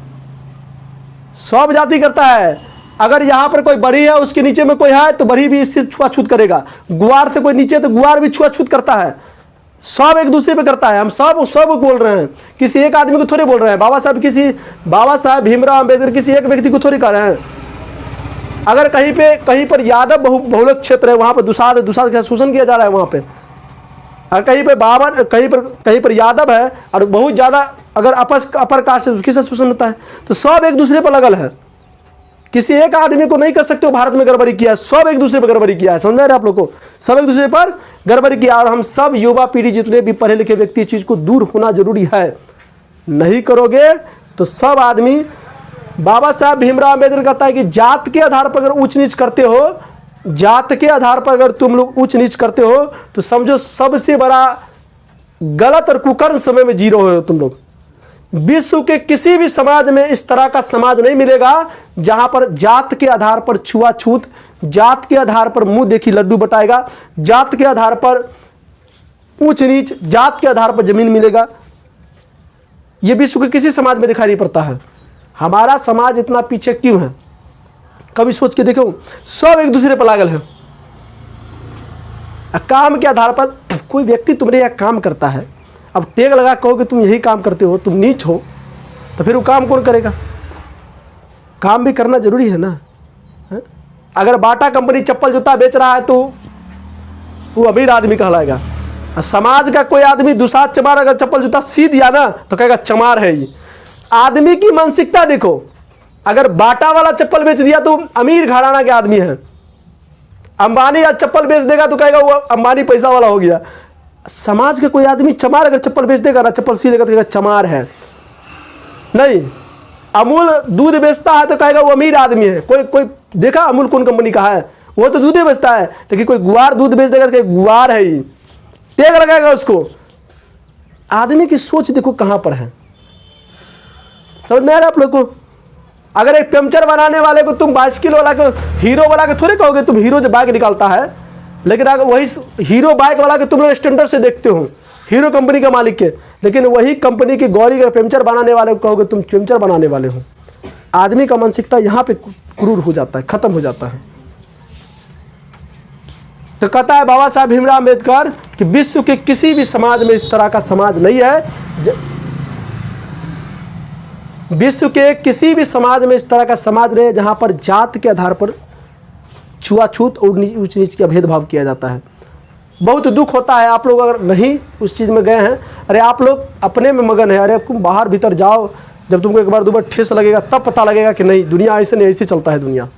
सब जाति करता है। अगर यहाँ पर कोई बड़ी है उसके नीचे में कोई है तो बड़ी भी इससे छुआछूत करेगा। गुआर से कोई नीचे तो गुआर भी छुआछूत करता है। सब एक दूसरे पे करता है। हम सब बोल रहे हैं, किसी एक आदमी को थोड़े बोल रहे हैं। बाबा साहब भीमराव अम्बेडकर किसी एक व्यक्ति को थोड़ी कर रहे हैं। अगर कहीं पर यादव बहुलक क्षेत्र है वहाँ पर दुसाध का शोषण किया जा रहा है वहाँ पे। और कहीं पर यादव है और बहुत ज़्यादा अगर अपर कास्ट है उसके साथ शोषण होता है। तो सब एक दूसरे पर लगल है। किसी एक आदमी को नहीं कर सकते हो भारत में गड़बड़ी किया है, सब एक दूसरे पर गड़बड़ी किया है। समझ रहे आप लोग को, सब एक दूसरे पर गड़बड़ी किया। और हम सब युवा पीढ़ी जितने भी पढ़े लिखे व्यक्ति इस चीज़ को दूर होना जरूरी है। नहीं करोगे तो सब आदमी, बाबा साहब भीमराव अम्बेडकर कहता है कि जात के आधार पर अगर ऊंच नीच करते हो, जात के आधार पर अगर तुम लोग ऊंच नीच करते हो तो समझो सबसे बड़ा गलत और कुकर्म समय में जी रहे हो तुम लोग। विश्व के किसी भी समाज में इस तरह का समाज नहीं मिलेगा जहां पर जात के आधार पर छुआछूत, जात के आधार पर मुंह देखी लड्डू बटाएगा, जात के आधार पर ऊंच नीच, जात के आधार पर जमीन मिलेगा। यह विश्व के किसी समाज में दिखाई नहीं पड़ता है। हमारा समाज इतना पीछे क्यों है, कभी सोच के देखो। सब एक दूसरे पर लागल है। काम के आधार पर कोई व्यक्ति तुम्हारे यहाँ काम करता है, अब टेग लगा कहो कि तुम यही काम करते हो, तुम नीच हो, तो फिर वो काम कौन करेगा। काम भी करना जरूरी है ना। है? अगर बाटा कंपनी चप्पल जूता बेच रहा है तो वो अमीर आदमी कहलाएगा। समाज का कोई आदमी दुसाध चमार अगर चप्पल जूता सी दिया ना तो कहेगा चमार है ये। आदमी की मानसिकता देखो, अगर बाटा वाला चप्पल बेच दिया तो अमीर घराना के आदमी है। अंबानी आज चप्पल बेच देगा तो कहेगा वो अंबानी पैसा वाला हो गया। समाज का कोई आदमी चमार अगर चप्पल बेच देगा ना, चप्पल सी देगा तो कहेगा चमार है। नहीं, अमूल दूध बेचता है तो कहेगा वो अमीर आदमी है। कोई देखा अमूल कौन कंपनी का है, वो तो दूध ही बेचता है। लेकिन कोई गुआर दूध बेच देगा तो गुआर है ही, टेग लगाएगा उसको। आदमी की सोच देखो कहां पर है। समझ में आ रहा है आप लोग को। अगर एक पंचर बनाने वाले को तुम बाइसिकल वाला को, हीरो वाला के थोड़े कहोगे तुम हीरो जो बाइक निकालता है, लेकिन अगर वही हीरो बाइक वाला के तुम लोग स्टैंडर्ड से देखते हो, हीरो कंपनी का मालिक के, लेकिन वही कंपनी की गौरी का पंचर बनाने वाले को कहोगे तुम पंचर बनाने वाले हो। आदमी का मानसिकता यहाँ पे क्रूर हो जाता है, खत्म हो जाता है। तो कहता है बाबा साहब भीमराव अम्बेडकर कि विश्व के किसी भी समाज में इस तरह का समाज नहीं है विश्व के किसी भी समाज में इस तरह का समाज रहे जहाँ पर जात के आधार पर छुआछूत और ऊंच नीच का भेदभाव किया जाता है। बहुत दुख होता है। आप लोग अगर नहीं उस चीज़ में गए हैं, अरे आप लोग अपने में मगन है, अरे तुम बाहर भीतर जाओ, जब तुमको एक बार दो बार ठेस लगेगा तब पता लगेगा कि नहीं दुनिया ऐसे नहीं, ऐसे चलता है दुनिया,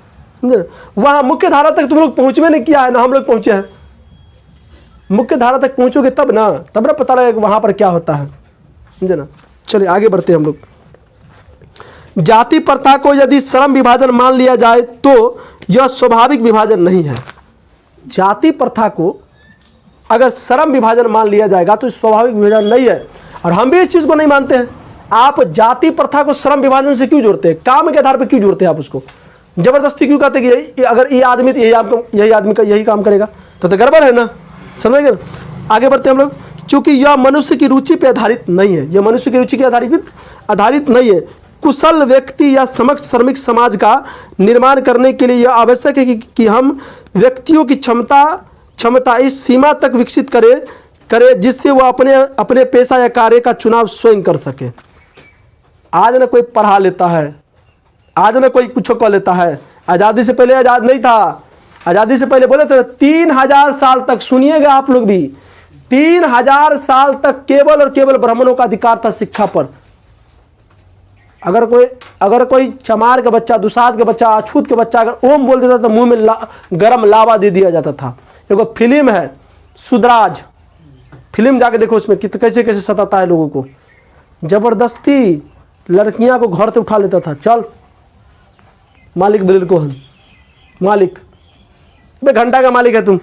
समझे ना। वहाँ मुख्य धारा तक तुम लोग पहुँचवे नहीं किया है ना, हम लोग पहुँचे हैं। मुख्य धारा तक पहुँचोगे तब ना पता लगेगा कि वहाँ पर क्या होता है, समझे ना। चलिए आगे बढ़ते हैं हम लोग। जाति प्रथा को यदि श्रम विभाजन मान लिया जाए तो यह स्वाभाविक विभाजन नहीं है। जाति प्रथा को अगर श्रम विभाजन मान लिया जाएगा तो स्वाभाविक विभाजन नहीं है, और हम भी इस चीज़ को नहीं मानते हैं। आप जाति प्रथा को श्रम विभाजन से क्यों जोड़ते हैं? काम के आधार पर क्यों जोड़ते हैं? आप उसको जबरदस्ती क्यों कहते हैं कि अगर ये आदमी तो यही आदमी का यही काम करेगा, तो गड़बड़ है ना, समझेंगे ना। आगे बढ़ते हैं हम लोग। चूंकि यह मनुष्य की रुचि पर आधारित नहीं है, यह मनुष्य की रुचि के आधारित नहीं है। कुशल व्यक्ति या समक्ष श्रमिक समाज का निर्माण करने के लिए यह आवश्यक है कि हम व्यक्तियों की क्षमता इस सीमा तक विकसित करे जिससे वह अपने पेशा या कार्य का चुनाव स्वयं कर सके। आज न कोई पढ़ा लेता है, आज न कोई कुछ कर लेता है। आज़ादी से पहले आज़ाद नहीं था। आज़ादी से पहले बोले थे 3000 साल तक, सुनिएगा आप लोग भी, 3000 साल तक केवल और केवल ब्राह्मणों का अधिकार था शिक्षा पर। अगर कोई चमार का बच्चा, दुसाध के बच्चा, अछूत के बच्चा अगर ओम बोल देता तो मुंह में गरम लावा दे दिया जाता था। एगो फिल्म है सुदराज, फिल्म जाके देखो, उसमें कैसे कैसे सताता है लोगों को। जबरदस्ती लड़कियां को घर से उठा लेता था, चल मालिक बिलिल कोहन, मालिक बे घंटा का मालिक है तुम।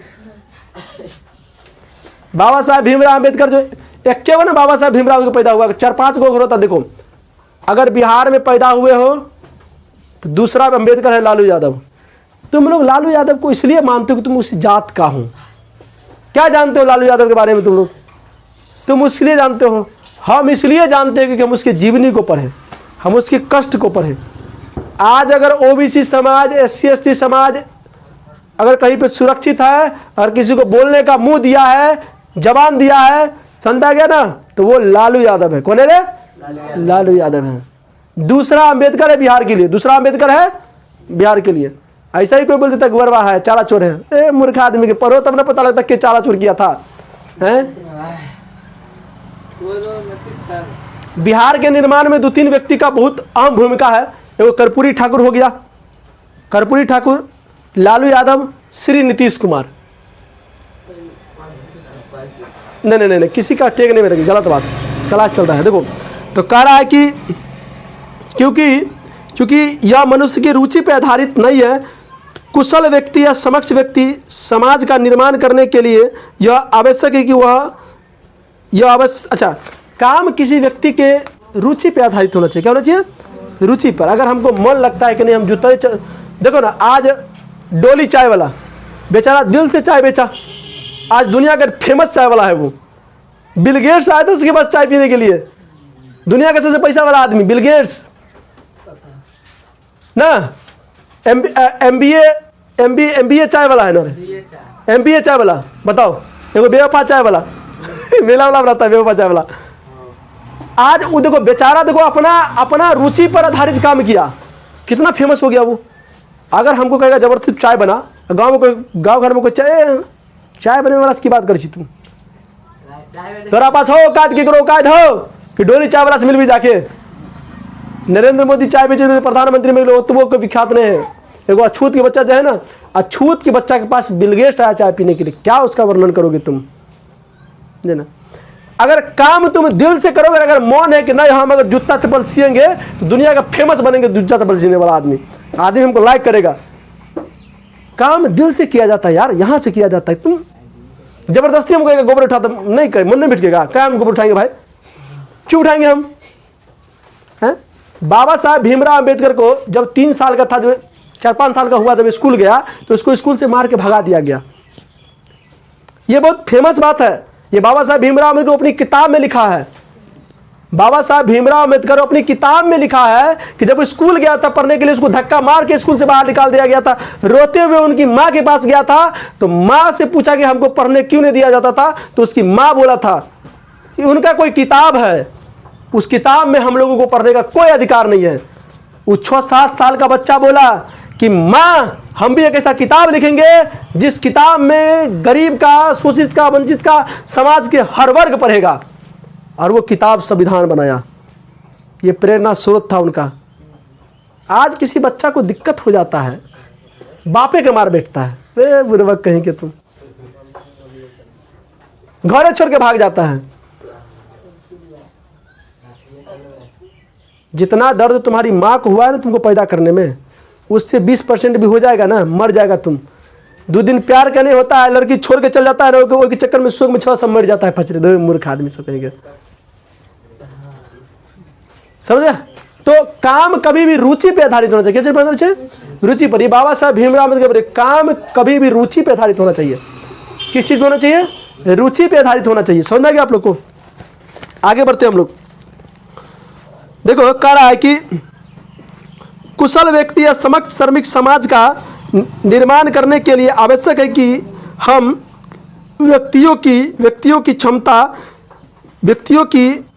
बाबा साहब भीमराव अम्बेडकर जो इक्यावन बाबा साहब भीमराव को पैदा हुआ, 4-5 को घर होता। देखो अगर बिहार में पैदा हुए हो तो दूसरा अम्बेडकर है लालू यादव। तुम लोग लालू यादव को इसलिए मानते हो कि तुम उस जात का हो। क्या जानते हो लालू यादव के बारे में तुम लोग? तुम इसलिए जानते हो, हम इसलिए जानते हैं क्योंकि हम उसके जीवनी को पढ़े, हम उसके कष्ट को पढ़े। आज अगर ओबीसी समाज, SC ST समाज अगर कहीं पे सुरक्षित है और किसी को बोलने का मुंह दिया है, जबान दिया है, समझा गया ना, तो वो लालू यादव है। कौन है रे? लालू यादव है। दूसरा अम्बेडकर है बिहार के लिए, दूसरा अम्बेडकर है बिहार के लिए। ऐसा ही कोई बोल देता गुरवा है, चारा चोर है। मूर्ख आदमी के पढ़ो तब ना पता लगता कि चारा चोर किया था। बिहार के निर्माण में 2-3 व्यक्ति का बहुत अहम भूमिका है। एगो कर्पूरी ठाकुर हो गया, कर्पूरी ठाकुर, लालू यादव, श्री नीतीश कुमार। नहीं, किसी का टेक नहीं मेरे, गलत बात, क्लास चल रहा है। देखो तो कह रहा है कि क्योंकि यह मनुष्य की रुचि पर आधारित नहीं है। कुशल व्यक्ति या समक्ष व्यक्ति समाज का निर्माण करने के लिए यह आवश्यक है कि काम किसी व्यक्ति के रुचि पर आधारित होना चाहिए। क्या होना चाहिए? रुचि पर। अगर हमको मन लगता है कि नहीं हम जूते, देखो ना, आज डोली चाय वाला बेचारा दिल से चाय बेचा, आज दुनिया का फेमस चाय वाला है। वो बिल गेट्स आया था उसके पास चाय पीने के लिए, दुनिया का सबसे पैसा वाला आदमी बिल गेट्स ना। MBA चाय वाला है ना, MBA चाय वाला। बताओ, एगो बेवफा चाय वाला मेला वाला बनाता है, बेवफा चाय वाला। आज वो देखो बेचारा, देखो अपना रुचि पर आधारित काम किया, कितना फेमस हो गया वो। अगर हमको कहेगा जबरदस्ती चाय बना, गांव घर में कोई चाय बनने वाला की बात करी, तुम तोरा पास हो औकात के करो औकात हो कि डोली चाय वाला से मिल भी जाके। नरेंद्र मोदी चाय बेचे, प्रधानमंत्री में लोग तो वो कोई विख्यात नहीं है। एगो अछूत के बच्चा जो है ना, अछूत के बच्चा के पास बिल गेट्स आया चाय पीने के लिए, क्या उसका वर्णन करोगे तुम, है ना। अगर काम तुम दिल से करोगे, अगर मौन है कि नहीं हम अगर जूता चप्पल सिएंगे तो दुनिया का फेमस बनेंगे जूता चप्पल सीने वाला आदमी हमको लाइक करेगा। काम दिल से किया जाता है यार, यहाँ से किया जाता है। तुम जबरदस्ती हम कहेगा गोबर उठाते नहीं, कहे मन नहीं भिटकेगा, क्या हम गोबर उठाएंगे भाई? क्यों उठाएंगे हम? हैं? बाबा साहब भीमराव अम्बेडकर को जब 3 साल का था, जो 4-5 साल का हुआ, जब स्कूल गया तो उसको स्कूल से मार के भगा दिया गया। ये बहुत फेमस बात है। ये बाबा साहब भीमराव अम्बेडकर अपनी किताब में लिखा है। बाबा साहब भीमराव अम्बेडकर अपनी किताब में लिखा है कि जब स्कूल गया था पढ़ने के लिए, उसको धक्का मार के स्कूल से बाहर निकाल दिया गया था। रोते हुए उनकी माँ के पास गया था, तो माँ से पूछा कि हमको पढ़ने क्यों नहीं दिया जाता था, तो उसकी माँ बोला था कि उनका कोई किताब है, उस किताब में हम लोगों को पढ़ने का कोई अधिकार नहीं है। उस 6-7 साल का बच्चा बोला कि माँ हम भी एक ऐसा किताब लिखेंगे जिस किताब में गरीब का, शोषित का, वंचित का, समाज के हर वर्ग पढ़ेगा। और वो किताब संविधान बनाया। ये प्रेरणा स्रोत था उनका। आज किसी बच्चा को दिक्कत हो जाता है, बापे के मार बैठता है, वे बुर्बक कहीं के तुम, घरे छोड़ के भाग जाता है। जितना दर्द तुम्हारी माँ को हुआ है ना तुमको पैदा करने में, उससे 20% भी हो जाएगा ना, मर जाएगा तुम। 2 दिन प्यार करने होता है, लड़की छोड़ के चल जाता है, वो के चक्कर में सुख में छो सब मर जाता है। फचरे दो मूर्ख आदमी सब कहेंगे, समझे? तो काम कभी भी रुचि पे आधारित होना चाहिए। क्या रुचि पर? ये बाबा साहब भीमराव अम्बेडकर, काम कभी भी रुचि पे आधारित होना चाहिए। किस चीज पे होना चाहिए? रुचि पे आधारित होना चाहिए। समझ में आ गया आप लोग को? आगे बढ़ते हैं हम लोग। देखो कह रहा है कि कुशल व्यक्ति या समक्ष श्रमिक समाज का निर्माण करने के लिए आवश्यक है कि हम व्यक्तियों की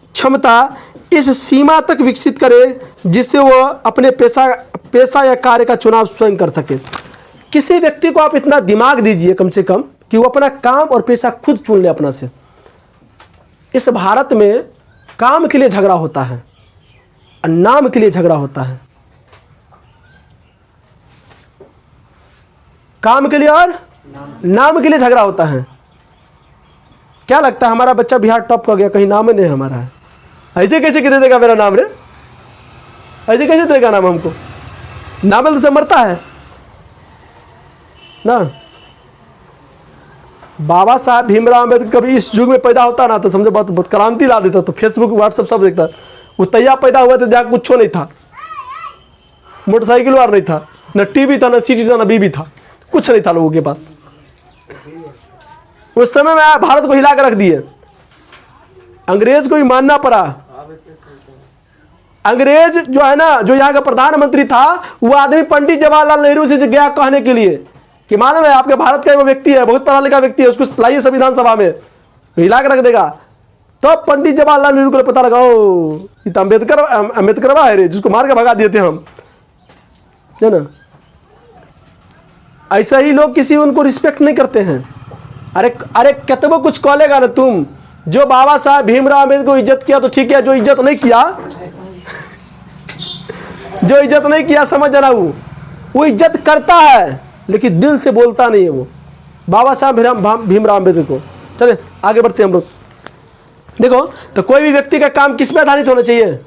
क्षमता इस सीमा तक विकसित करें जिससे वो अपने पेशा या कार्य का चुनाव स्वयं कर सके। किसी व्यक्ति को आप इतना दिमाग दीजिए कम से कम कि वो अपना काम और पेशा खुद चुन ले अपना से। इस भारत में काम के लिए झगड़ा होता है, नाम के लिए झगड़ा होता है। काम के लिए और नाम के लिए झगड़ा होता है। क्या लगता है हमारा बच्चा बिहार टॉप कर गया, कहीं नाम ही नहीं हमारा है? ऐसे कैसे दे देगा मेरा नाम रे? ऐसे कैसे देगा नाम हमको? नाम तो मरता है ना। बाबा साहब भीमराव अम्बेडकर कभी इस युग में पैदा होता ना तो समझो बहुत क्रांति ला देता। तो फेसबुक व्हाट्सएप सब देखता। वो तैयार पैदा हुआ तो जहाँ कुछ नहीं था, मोटरसाइकिल वार नहीं था, न टीवी था, न सीटी था, न बीबी था, कुछ नहीं था लोगों के पास। उस समय में भारत को हिला कर रख दिए। अंग्रेज को भी मानना पड़ा। अंग्रेज जो है ना, जो यहाँ का प्रधानमंत्री था, वो आदमी पंडित जवाहरलाल नेहरू से गया कहने के लिए कि मालूम है आपके भारत का वो व्यक्ति है, बहुत पढ़ा लिखा व्यक्ति है, उसको लाइए संविधान सभा में, हिला कर रख देगा। तो पंडित जवाहरलाल नेहरू को पता लगा ओ ये तो अम्बेडकरवा है रे, जिसको मार के भगा दिए थे हम, है ना। ऐसा ही लोग किसी उनको रिस्पेक्ट नहीं करते हैं। अरे कतबो कुछ कॉलेगा ना तुम, जो बाबा साहब भीमराव अम्बेडकर को इज्जत किया तो ठीक है, जो इज्जत नहीं किया समझ जाना, वो इज्जत करता है लेकिन दिल से बोलता नहीं है वो, बाबा साहब भीमराव अम्बेडकर को। चले आगे बढ़ते हैं हम लोग। देखो तो कोई भी व्यक्ति का काम किस पे आधारित होना चाहिए?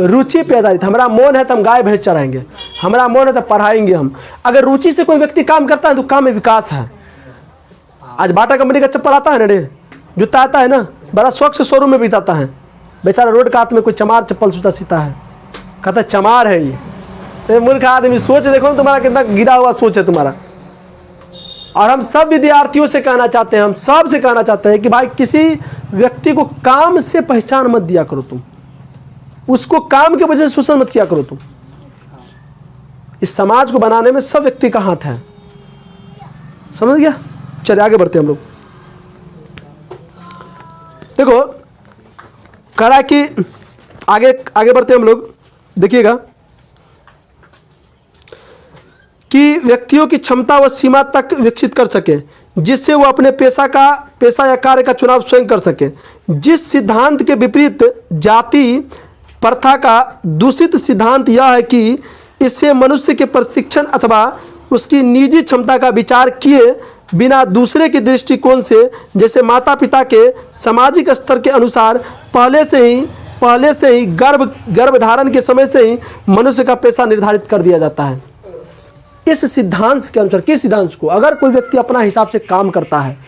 रुचि पे आधारित। हमारा मन है तो हम गाय भैंस चराएंगे, हमारा मन है तो पढ़ाएंगे हम। अगर रुचि से कोई व्यक्ति काम करता है तो काम में विकास है। आज बाटा कंपनी का चप्पल आता है ना रे, जूता आता है ना, बड़ा शौक से शोरूम में बिताता है। बेचारा रोड का हाथ में कोई चमार चप्पल जूता सीता है, कहता है चमार है ये। मूर्ख आदमी, सोच देखो तुम्हारा कितना गिरा हुआ सोच है तुम्हारा। और हम सब विद्यार्थियों से कहना चाहते हैं, हम सब से कहना चाहते हैं कि भाई किसी व्यक्ति को काम से पहचान मत दिया करो तुम, उसको काम के वजह से शोषण मत किया करो तुम। इस समाज को बनाने में सब व्यक्ति का हाथ है, समझ गया? चलिए आगे बढ़ते हैं हम लोग। देखो करा कि आगे बढ़ते हैं हम लोग। देखिएगा कि व्यक्तियों की क्षमता व सीमा तक विकसित कर सके जिससे वो अपने पेशा या कार्य का चुनाव स्वयं कर सके। जिस सिद्धांत के विपरीत जाति प्रथा का दूषित सिद्धांत यह है कि इससे मनुष्य के प्रशिक्षण अथवा उसकी निजी क्षमता का विचार किए बिना दूसरे के दृष्टिकोण से, जैसे माता पिता के सामाजिक स्तर के अनुसार पहले से ही गर्भ धारण के समय से ही मनुष्य का पेशा निर्धारित कर दिया जाता है। इस सिद्धांत के अनुसार, किस सिद्धांत को? अगर कोई व्यक्ति अपना हिसाब से काम करता है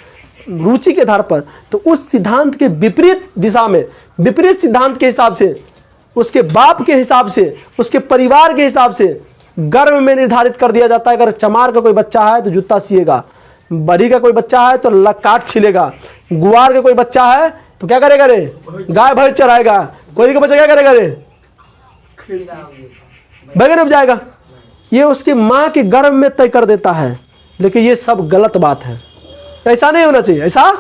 रुचि के आधार पर, तो उस सिद्धांत के विपरीत दिशा में, विपरीत सिद्धांत के हिसाब से, उसके बाप के हिसाब से, उसके परिवार के हिसाब से गर्भ में निर्धारित कर दिया जाता है। अगर चमार का कोई बच्चा है तो जूता सिएगा, बड़ी का कोई बच्चा है तो काट छिलेगा, गुआर का कोई बच्चा है तो क्या करेगा रे? गाय भैंस चराएगा। कोई का बच्चा क्या करेगा रे? बैगन उपजाएगा। ये उसकी माँ के गर्भ में तय कर देता है। लेकिन ये सब गलत बात है, ऐसा नहीं होना चाहिए, ऐसा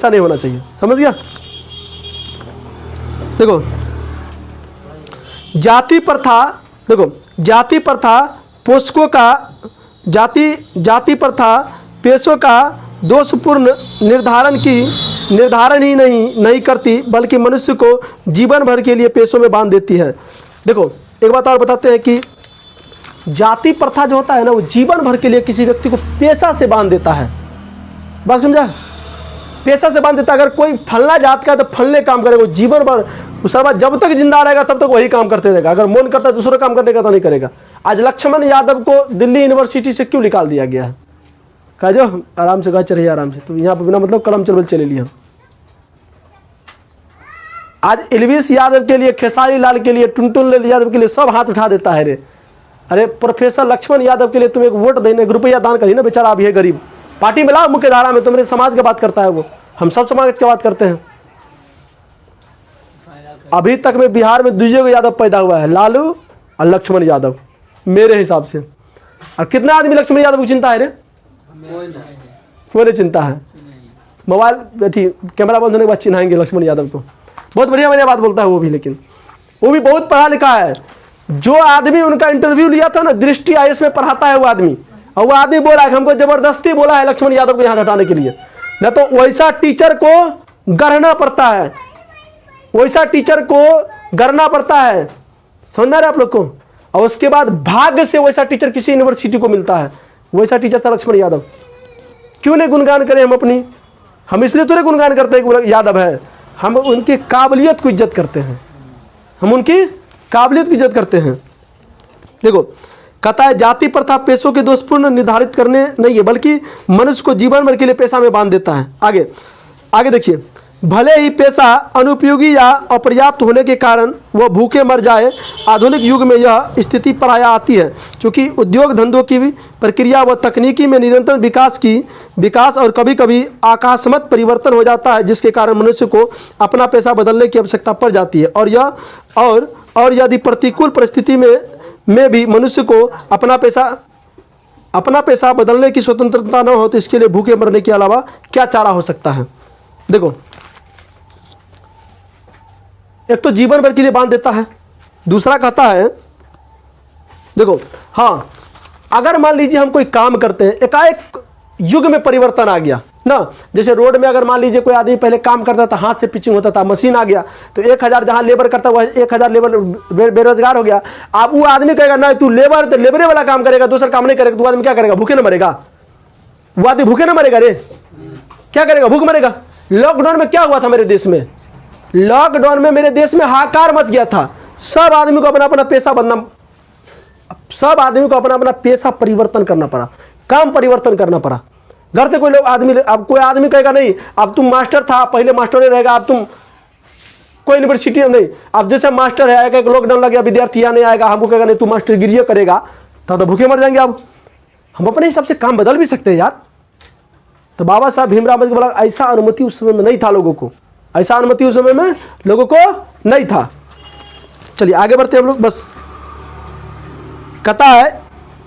नहीं होना चाहिए। समझ गया? देखो जाति प्रथा, देखो जाति प्रथा पोषकों का जाति प्रथा पेशों का दोषपूर्ण निर्धारण ही नहीं करती, बल्कि मनुष्य को जीवन भर के लिए पेशों में बांध देती है। देखो एक बात और बताते हैं कि जाति प्रथा जो होता है ना, वो जीवन भर के लिए किसी व्यक्ति को पेशा से बांध देता है। बात समझा? पेशा से बांध देता है। अगर कोई फलना जात का है तो फलने काम करेगा जीवन भर, उसके बाद जब तक जिंदा रहेगा तब तक वही काम करते रहेगा। अगर मन करता है दूसरा काम करने का तो नहीं करेगा। आज लक्ष्मण यादव को दिल्ली यूनिवर्सिटी से क्यों निकाल दिया गया है? कहा जो आराम से घर चढ़िए आराम से, तो यहाँ पर बिना मतलब कलम चलबल चले लिए हम। आज एलवीस यादव के लिए, खेसारी लाल के लिए, टुनटुन यादव के लिए सब हाथ उठा देता है रे। अरे प्रोफेसर लक्ष्मण यादव के लिए तुम एक वोट देने, 1 रुपया दान करी ना बेचारा, अभी है गरीब, पार्टी में लाओ मुख्य धारा में। तुम्हारे समाज की बात करता है वो, हम सब समाज की बात करते हैं। अभी तक में बिहार में 2 यादव पैदा हुआ है, लालू और लक्ष्मण यादव मेरे हिसाब से। और कितना आदमी लक्ष्मण यादव की चिंता है रे? कोई नहीं चिंता है। मोबाइल थी कैमरा बंद होने के बाद चिन्हाएंगे लक्ष्मण यादव को। बहुत बढ़िया बढ़िया बात बोलता है वो भी, लेकिन वो भी बहुत पढ़ा लिखा है। जो आदमी उनका इंटरव्यू लिया था ना, दृष्टि आईएएस में पढ़ाता है वो आदमी, और वो आदमी बोला कि हमको जबरदस्ती बोला है लक्ष्मण यादव को यहाँ हटाने के लिए, न तो वैसा टीचर को गढ़ना पड़ता है, वैसा टीचर को गढ़ना पड़ता है। समझ रहे आप लोग को? और उसके बाद भाग्य से वैसा टीचर किसी यूनिवर्सिटी को मिलता है। वैसा टीचर था लक्ष्मण यादव। क्यों नहीं गुणगान करें हम अपनी? हम इसलिए तो नहीं गुणगान करते हैं कि यादव है, हम उनकी काबिलियत को इज्जत करते हैं, हम उनकी काबिलियत की इज्जत करते हैं। देखो कहता है जाति प्रथा पेशों के दोषपूर्ण निर्धारित करने नहीं है, बल्कि मनुष्य को जीवन भर के लिए पेशा में बांध देता है। आगे देखिए, भले ही पेशा अनुपयोगी या अपर्याप्त होने के कारण वह भूखे मर जाए, आधुनिक युग में यह स्थिति प्रायः आती है, क्योंकि उद्योग धंधों की प्रक्रिया व तकनीकी में निरंतर विकास और कभी कभी आकस्मिक परिवर्तन हो जाता है, जिसके कारण मनुष्य को अपना पेशा बदलने की आवश्यकता पड़ जाती है। और यदि प्रतिकूल परिस्थिति में भी मनुष्य को अपना पेशा बदलने की स्वतंत्रता न हो, तो इसके लिए भूखे मरने के अलावा क्या चारा हो सकता है? देखो एक तो जीवन भर के लिए बांध देता है, दूसरा कहता है देखो हाँ, अगर मान लीजिए हम कोई काम करते हैं, एकाएक युग में परिवर्तन आ गया ना, जैसे रोड में अगर मान लीजिए कोई आदमी पहले काम करता था, हाथ से पिचिंग होता था, मशीन आ गया तो 1000 जहाँ लेबर करता हुआ 1000 लेबर बेरोजगार हो गया। अब वो आदमी कहेगा ना तू लेबर, तो लेबरे वाला काम करेगा, दूसरा काम नहीं करेगा, तो आदमी क्या करेगा? भूखे ना मरेगा? वो आदमी भूखे ना मरेगा रे? क्या करेगा? भूख मरेगा। लॉकडाउन में क्या हुआ था मेरे देश में? लॉकडाउन में मेरे देश में हाहाकार मच गया था। सब आदमी को अपना अपना पेशा पेशा परिवर्तन करना पड़ा, काम परिवर्तन करना पड़ा। घर से कोई लोग आदमी, अब कोई आदमी कहेगा नहीं अब तुम मास्टर था, पहले मास्टर नहीं रहेगा, अब तुम कोई यूनिवर्सिटी में नहीं, अब जैसे मास्टर है, आएगा लॉकडाउन लग गया, विद्यार्थी नहीं आएगा, हमको कहेगा नहीं तू मास्टर गिरिया करेगा, तब तो भूखे मर जाएंगे। अब हम अपने हिसाब से काम बदल भी सकते हैं यार। तो बाबा साहब भीमराव अम्बेडकर बोला ऐसा अनुमति उस समय में नहीं था लोगों को, ऐसा अनुमति उस समय में लोगों को नहीं था। चलिए आगे बढ़ते हैं हम लोग। बस कहता है,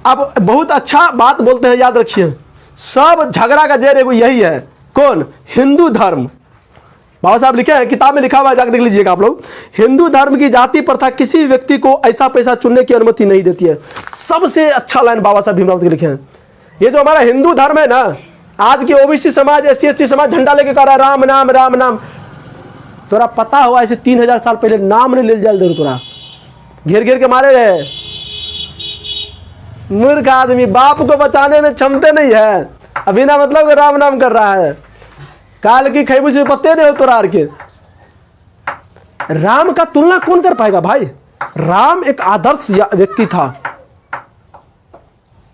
अब बहुत अच्छा बात बोलते हैं, याद रखिए, सब झगड़ा का जड़ यही है, कौन? हिंदू धर्म। बाबा साहब लिखे हैं, किताब में लिखा हुआ है, जाकर देख लीजिएगा आप लोग। हिंदू धर्म की जाति प्रथा किसी व्यक्ति को ऐसा पेशा चुनने की अनुमति नहीं देती है। सबसे अच्छा लाइन बाबा साहब भीमराव के लिखे हैं। ये जो हमारा हिंदू धर्म है ना, आज के ओबीसी समाज, SC/ST समाज झंडा लेके कह रहा है राम नाम राम नाम। तोरा पता हुआ ऐसे 3000 साल पहले नाम नहीं ले जाए, तोरा घेर घेर के मारे रहे। मूर्ख आदमी, बाप को बचाने में क्षमता नहीं है, अभी ना मतलब राम नाम कर रहा है। काल की खैबू से पत्ते नहीं हो तोरा आर के। राम का तुलना कौन कर पाएगा भाई? राम एक आदर्श व्यक्ति था।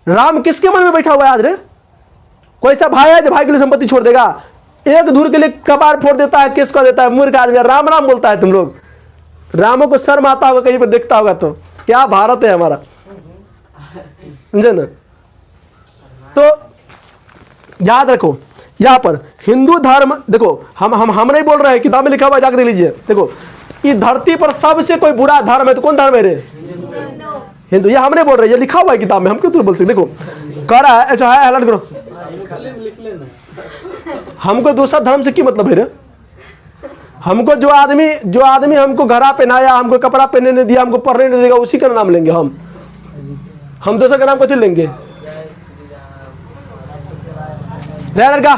राम किसके मन में बैठा हुआ है आज रे? कोई सा भाई है जो भाई के लिए संपत्ति छोड़ देगा? एक धूर के लिए कपार फोड़ देता है, केस कर देता है। मूर्ख आदमी राम राम बोलता है। तुम लोग रामों को शर्म आता होगा कहीं पर देखता होगा तो। क्या भारत है हमारा, समझे ना? तो याद रखो, यहां पर हिंदू धर्म, देखो हम नहीं बोल रहे हैं, किताब में लिखा हुआ है, जाकर देख लीजिए। देखो इस धरती पर सबसे कोई बुरा धर्म है तो कौन धर्म है रे? हिंदू। ये हम नहीं बोल रहे, ये लिखा हुआ है किताब में, हम क्यों तुम बोल सकते? देखो कह रहा है ऐसा है, अलर्ट करो। हमको दूसरा धर्म से क्या मतलब है रे? हमको जो आदमी हमको घड़ा पहनाया, हमको कपड़ा पहनने नहीं दिया, हमको पढ़ने नहीं देगा, उसी का नाम लेंगे हम दूसरे का नाम कैसे लेंगे? लड़का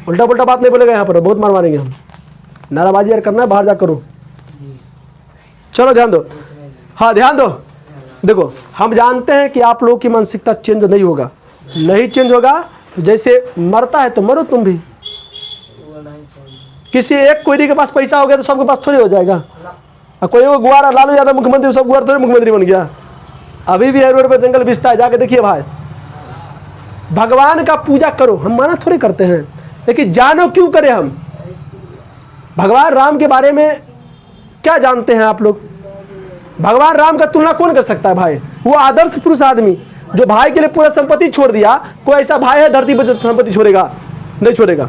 उल्टा पुल्टा बात नहीं बोलेगा यहाँ पर, बहुत मार मारेंगे हम। नाराबाजी यार करना है, बाहर जा करो। चलो ध्यान दो, हाँ ध्यान दो। देखो हम जानते हैं कि आप लोगों की मानसिकता चेंज नहीं होगा, नहीं चेंज होगा तो जैसे मरता है तो मरो तुम भी। किसी एक कोयरी के पास पैसा हो गया तो सबके पास थोड़ी हो जाएगा। कोई वो गुआरा लालू यादव मुख्यमंत्री, सब गुआर थोड़ी मुख्यमंत्री बन गया। अभी भी रोड पे जंगल बिछता है, जाके देखिए भाई। भगवान का पूजा करो, हम मना थोड़ी करते हैं, लेकिन जानो क्यों करें हम? भगवान राम के बारे में क्या जानते हैं आप लोग? भगवान राम का तुलना कौन कर सकता है भाई? वो आदर्श पुरुष आदमी जो भाई के लिए पूरा संपत्ति छोड़ दिया। कोई ऐसा भाई है धरती पर जो संपत्ति छोड़ेगा? नहीं छोड़ेगा।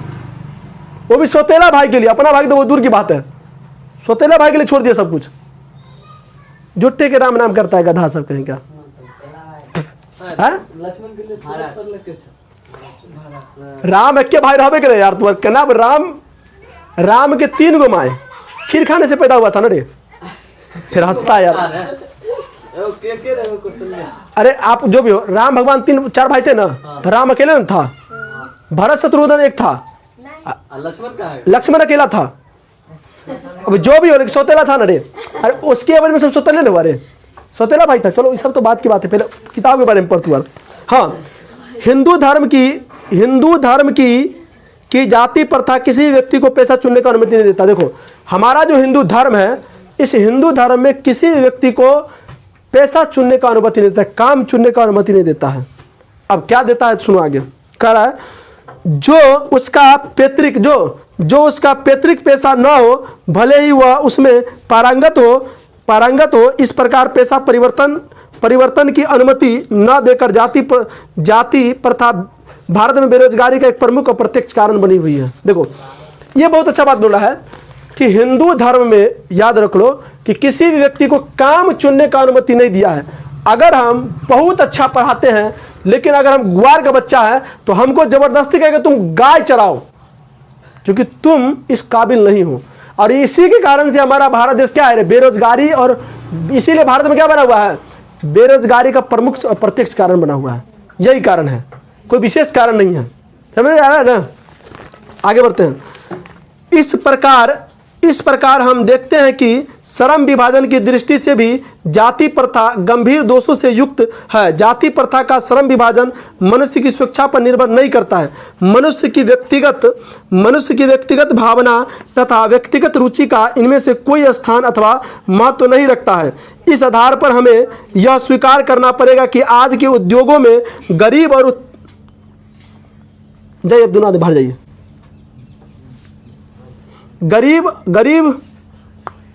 वो भी सौतेला भाई के लिए, अपना भाई तो वो दूर की बात है, सौतेला भाई के लिए छोड़ दिया सब कुछ। जुट्टे के राम नाम करता है गधा सब कहीं का। राम एक भाई रहबे करे यार, तुम्हारे क्या नाम? राम के 3 गो माए, खीर खाने से पैदा हुआ था ना रे। फिर हंसता है यार। अरे आप जो भी हो, राम भगवान 3-4 भाई थे ना, तो राम अकेले न था, भरत शत्रुघ्न एक था, लक्ष्मण अकेला था। अब जो भी हो, सौतेला था ना रे। अरे उसके एवज में सब सौतेले नहीं हुआ रे, सौतेला भाई था। चलो ये सब तो बात की बात है, पहले किताब के बारे में पढ़। हाँ, हिंदू धर्म की जाति प्रथा किसी व्यक्ति को पेशा चुनने का अनुमति नहीं देता। देखो हमारा जो हिंदू धर्म है, इस हिंदू धर्म में किसी भी व्यक्ति को पैसा चुनने का अनुमति नहीं देता, काम चुनने का अनुमति नहीं देता है। अब क्या देता है सुनो आगे। कह रहा है जो उसका पैतृक पेशा न हो, भले ही वह उसमें पारंगत हो, इस प्रकार पेशा परिवर्तन की अनुमति न देकर जाति प्रथा भारत में बेरोजगारी का एक प्रमुख और प्रत्यक्ष कारण बनी हुई है। देखो ये बहुत अच्छा बात बोला है कि हिंदू धर्म में याद रख लो कि किसी भी व्यक्ति को काम चुनने का अनुमति नहीं दिया है। अगर हम बहुत अच्छा पढ़ाते हैं, लेकिन अगर हम ग्वार का बच्चा है तो हमको जबरदस्ती कहेगा तुम गाय चराओ, क्योंकि तुम इस काबिल नहीं हो। और इसी के कारण से हमारा भारत देश क्या है? बेरोजगारी। और इसीलिए भारत में क्या बना हुआ है? बेरोजगारी का प्रमुख और प्रत्यक्ष कारण बना हुआ है। यही कारण है, कोई विशेष कारण नहीं है। समझ आ रहा है ना? आगे बढ़ते हैं। इस प्रकार हम देखते हैं कि श्रम विभाजन की दृष्टि से भी जाति प्रथा गंभीर दोषों से युक्त है। जाति प्रथा का श्रम विभाजन मनुष्य की स्वेच्छा पर निर्भर नहीं करता है। मनुष्य की व्यक्तिगत भावना तथा व्यक्तिगत रुचि का इनमें से कोई स्थान अथवा महत्व नहीं रखता है। इस आधार पर हमें यह स्वीकार करना पड़ेगा कि आज के उद्योगों में गरीब और जाइए अब दोनों बाहर जाइए।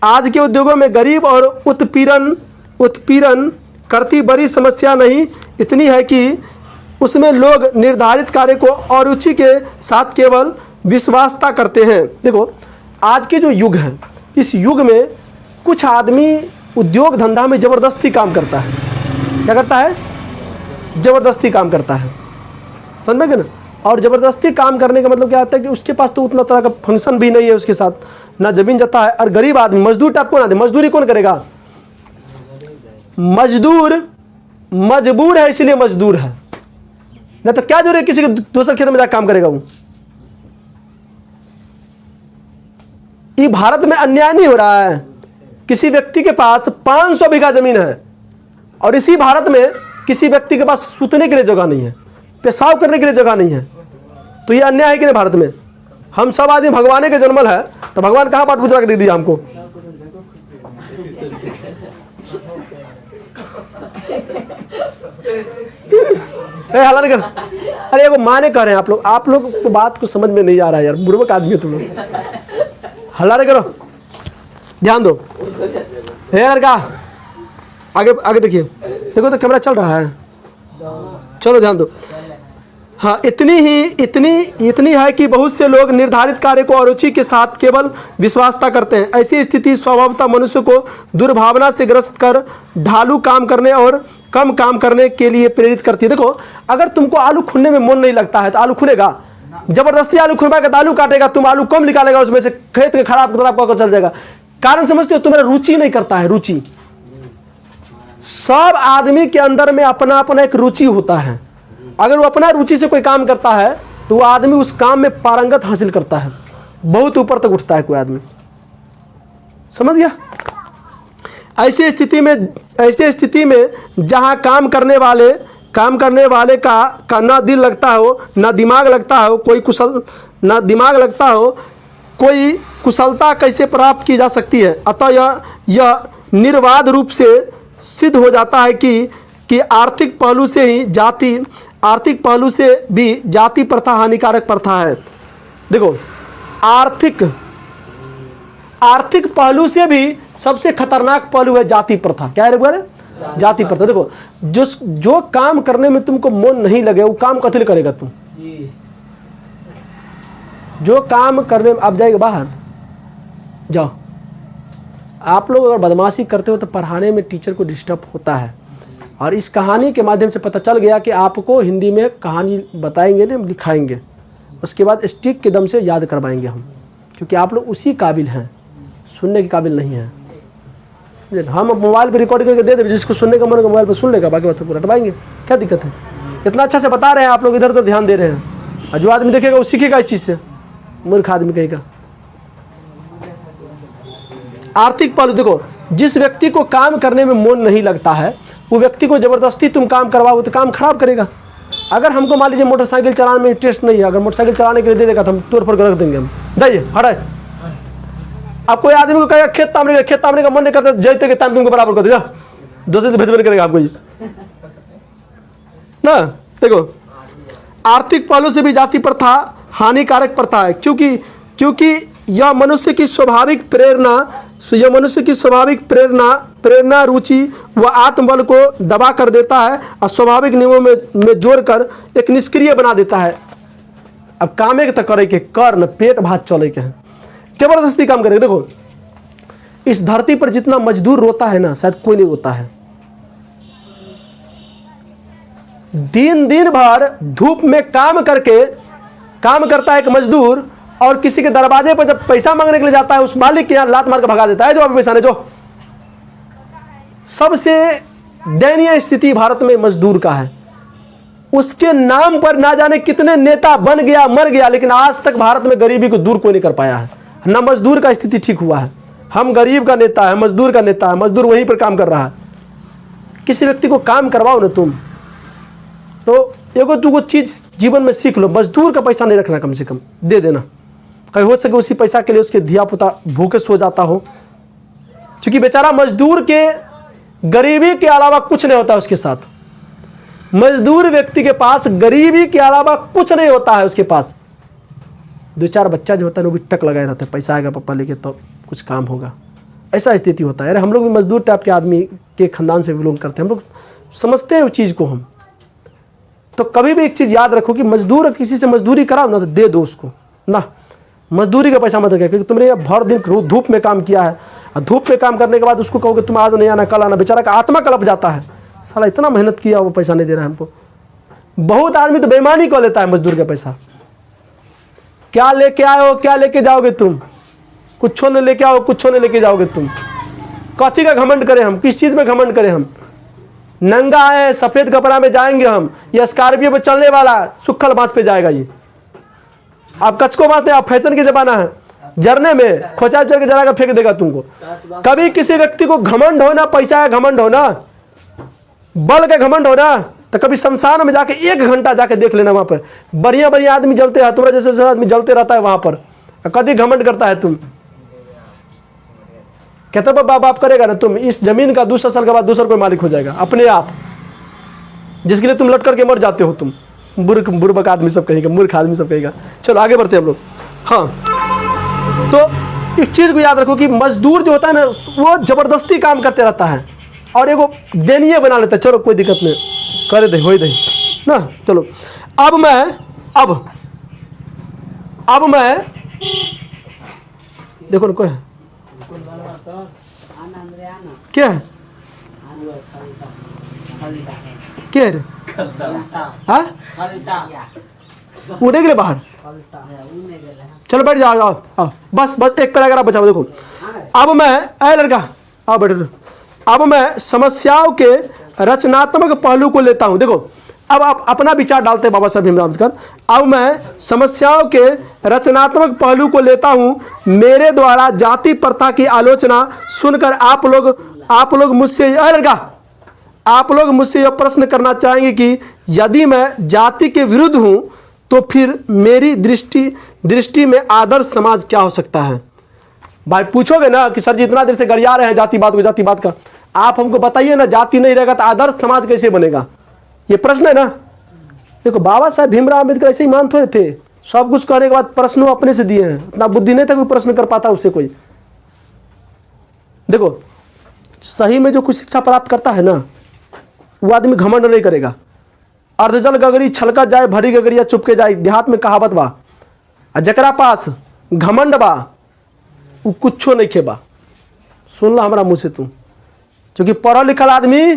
आज के उद्योगों में गरीब और उत्पीड़न करती बड़ी समस्या नहीं इतनी है कि उसमें लोग निर्धारित कार्य को अरुचि के साथ केवल विश्वासता करते हैं। देखो आज के जो युग है, इस युग में कुछ आदमी उद्योग धंधा में ज़बरदस्ती काम करता है। क्या करता है? ज़बरदस्ती काम करता है, समझ गए ना? और ज़बरदस्ती काम करने का मतलब क्या आता है कि उसके पास तो उतना तरह का फंक्शन भी नहीं है, उसके साथ ना ज़मीन जाता है। और गरीब आदमी मजदूर टाइप कौन आदमी? मजदूरी कौन करेगा? मजबूर है, इसलिए मजदूर है, ना तो क्या जरूरत है किसी के दूसरे खेत में जाकर काम करेगा वो। ये भारत में अन्याय नहीं हो रहा है? किसी व्यक्ति के पास 500 बीघा जमीन है और इसी भारत में किसी व्यक्ति के पास सूतने के लिए जगह नहीं है, पेशाब करने के लिए जगह नहीं है, तो ये अन्याय है कि नहीं? भारत में हम सब आदमी भगवान के जन्मल है, तो भगवान कहाँ पाठ पूजा के दे दिया हमको? हल्ला नहीं कर। अरे वो माने कह रहे हैं आप लोग को बात को समझ में नहीं आ रहा है यार, बुर्बक आदमी है तुम लोग। हल्ला नहीं करो, ध्यान दो। यार का आगे देखिए, देखो तो कैमरा चल रहा है, चलो ध्यान दो। हाँ, इतनी है कि बहुत से लोग निर्धारित कार्य को अरुचि के साथ केवल विश्वासता करते हैं। ऐसी स्थिति स्वभावतः मनुष्य को दुर्भावना से ग्रस्त कर ढालू काम करने और कम काम करने के लिए प्रेरित करती है। देखो अगर तुमको आलू खुनने में मन नहीं लगता है तो आलू खुनेगा? जबरदस्ती आलू खुरपा के आलू काटेगा, तुम आलू कम निकालेगा उसमें से, खेत के खराब कर चल जाएगा। कारण समझते हो, तुम्हारा रुचि नहीं करता है। रुचि, सब आदमी के अंदर में अपना अपना एक रुचि होता है। अगर वो अपना रुचि से कोई काम करता है तो वो आदमी उस काम में पारंगत हासिल करता है, बहुत ऊपर तक उठता है कोई आदमी। समझ गया? ऐसी स्थिति में जहां काम करने वाले का ना दिल लगता हो, ना दिमाग लगता हो, ना दिमाग लगता हो, कोई कुशलता कैसे प्राप्त की जा सकती है। अतः यह निर्वाध रूप से सिद्ध हो जाता है कि आर्थिक पहलू से भी जाति प्रथा हानिकारक प्रथा है। देखो, आर्थिक पहलू से भी सबसे खतरनाक पहलू है जाति प्रथा। क्या है रे? जाति प्रथा। देखो, जो काम करने में तुमको मन नहीं लगे वो काम कथी करेगा तुम? जो काम करने में, आप जाएगा बाहर जाओ, आप लोग अगर बदमाशी करते हो तो पढ़ाने में टीचर को डिस्टर्ब होता है। और इस कहानी के माध्यम से पता चल गया कि आपको हिंदी में कहानी बताएंगे ना, लिखाएंगे, उसके बाद स्टिक के दम से याद करवाएंगे हम, क्योंकि आप लोग उसी काबिल हैं, सुनने के काबिल नहीं हैं। हम मोबाइल पे रिकॉर्ड करके दे दें, जिसको सुनने का मन होगा मोबाइल पे सुन लेगा, बाकी बात रटवाएंगे, क्या दिक्कत है? इतना अच्छा से बता रहे हैं आप लोग, इधर उधर ध्यान दे रहे हैं, और जो आदमी देखेगा वो सीखेगा इस चीज़ से, मूर्ख आदमी कहेगा। आर्थिक पहलू, देखो, जिस व्यक्ति को काम करने में मन नहीं लगता है वो व्यक्ति को जबरदस्ती तुम काम करवाओ तो काम खराब करेगा। अगर हमको मान लीजिए मोटरसाइकिल चलाने में इंटरेस्ट नहीं है, अगर मोटरसाइकिल चलाने के लिए दे देगा तो हम तोड़ फोड़ कर रख देंगे, हम जाइए हटाए। अब कोई आदमी को कहेगा खेत तामने का मन नहीं करता, जैते के ताम तुमको बराबर कर देगा, दूसरे से भेजबे करेगा आपको ये ना। देखो, आर्थिक पहलू से भी जाति प्रथा हानिकारक प्रथा है, क्योंकि यह मनुष्य की स्वाभाविक प्रेरणा, रुचि व आत्मबल को दबा कर देता है और स्वाभाविक नियमों में जोड़कर एक निष्क्रिय बना देता है। अब कामे के तो करे के कर न, पेट भात चले के हैं, जबरदस्ती काम करेगा। देखो, इस धरती पर जितना मजदूर रोता है ना, शायद कोई नहीं रोता है। दिन भर धूप में काम करता है एक मजदूर, और किसी के दरवाजे पर जब पैसा मांगने के लिए जाता है उस मालिक के यहाँ लात मार के भगा देता है, जो अभी पैसा नहीं। जो सबसे दयनीय स्थिति भारत में मजदूर का है। उसके नाम पर ना जाने कितने नेता बन गया, मर गया, लेकिन आज तक भारत में गरीबी को दूर कोई नहीं कर पाया है। ना मजदूर का स्थिति ठीक हुआ है। हम गरीब का नेता है, मजदूर का नेता है, मजदूर वहीं पर काम कर रहा है। किसी व्यक्ति को काम करवाओ ना तुम, तो एगो दूगो चीज जीवन में सीख लो। मजदूर का पैसा नहीं रखना, कम से कम दे देना, कहीं हो सके उसी पैसा के लिए उसके धिया पुता भूखे सो जाता हो, क्योंकि बेचारा मजदूर के गरीबी के अलावा कुछ नहीं होता उसके साथ। मजदूर व्यक्ति के पास गरीबी के अलावा कुछ नहीं होता है उसके पास। 2-4 बच्चा जो होता है वो भी टक लगाए रहता है, पैसा आएगा पापा लेके तो कुछ काम होगा, ऐसा स्थिति होता है। अरे हम लोग भी मजदूर टाइप के आदमी के खानदान से बिलोंग करते हैं, हम लोग समझते हैं उस चीज़ को। हम तो कभी भी एक चीज़ याद रखो कि मजदूर किसी से मजदूरी कराओ ना तो दे दो उसको ना, मजदूरी का पैसा मत रखा, क्योंकि तुमने ये भर दिन धूप में काम किया है, और धूप में काम करने के बाद उसको कहोगे तुम आज नहीं आना कल आना, बेचारा का आत्मा कलप जाता है, साला इतना मेहनत किया वो पैसा नहीं दे रहा है हमको। बहुत आदमी तो बेईमानी कर लेता है मजदूर का पैसा। क्या लेके आए हो, क्या लेके जाओगे तुम? कुछ नहीं लेके आओ, कुछ नहीं लेके जाओगे तुम। कथी का घमंड करें हम, किस चीज़ में घमंड करें हम? नंगा है, सफ़ेद कपड़ा में जाएंगे हम, ये स्कॉर्पियो पे चलने वाला सुखल बात पे जाएगा ये। आप कचको बात है, आप फैशन के जमाना है, जरने में खोचा चल के जरा का फेंक देगा तुमको। कभी किसी व्यक्ति को घमंड हो ना, पैसा का घमंड हो ना, बल का घमंड हो ना, तो कभी शमशान में जाके 1 घंटा जाके देख लेना, वहां पर बढ़िया बढ़िया आदमी जलते हैं, तुम्हारा जैसे आदमी जलते रहता है वहां पर। कभी घमंड करता है तुम, कहते बाप बाप करेगा ना तुम, इस जमीन का 200 साल के बाद दूसरा कोई मालिक हो जाएगा अपने आप, जिसके लिए तुम लट करके मर जाते हो तुम। बुर्बक आदमी सब कहेगा, मूर्ख आदमी सब कहेगा। चलो आगे बढ़ते हैं हम लोग। हाँ, तो एक चीज को याद रखो कि मजदूर जो होता है ना, वो जबरदस्ती काम करते रहता है और एगो देनीय बना लेता है। चलो कोई दिक्कत नहीं, करे दे हो दे ना। चलो अब मैं देखो ना, कोई है क्या है, क्या है रे? हाँ वो नहीं गिरे बाहर। चलो बैठ जाओ, आओ आओ, बस बस एक पैराग्राफ बचा। देखो अब मैं, ऐ लड़का आओ बैठो, अब मैं समस्याओं के रचनात्मक पहलू को लेता हूं। देखो अब आप अपना विचार डालते हैं बाबा साहब भीमराव अम्बेडकर। अब मैं समस्याओं के रचनात्मक पहलू को लेता हूं। मेरे द्वारा जाति प्रथा की आलोचना सुनकर आप लोग मुझसे, ऐ लड़का आप लोग मुझसे यह प्रश्न करना चाहेंगे कि यदि मैं जाति के विरुद्ध हूं तो फिर मेरी दृष्टि में आदर्श समाज क्या हो सकता है। भाई पूछोगे ना कि सर जी इतना देर से गरिया रहे हैं जातिवाद का, आप हमको बताइए ना, जाति नहीं रहेगा तो आदर्श समाज कैसे बनेगा, ये प्रश्न है ना। देखो बाबा साहब भीमराव अम्बेडकर ऐसे ही मान थोड़े थे, सब कुछ करने के बाद प्रश्न वो अपने से दिए हैं, अपना बुद्धि नहीं था कोई प्रश्न कर पाता उससे कोई। देखो सही में जो कुछ शिक्षा प्राप्त करता है ना, वो आदमी घमंड नहीं करेगा। अर्धजल गगरी छलका जाए भरी गगरिया चुपके जाए, देहात में कहावत बा। जकरा पास घमंड बा वो कुछो नहीं खेबा। सुन ला हमारा मुँह से तू, क्योंकि पढ़ा लिखल आदमी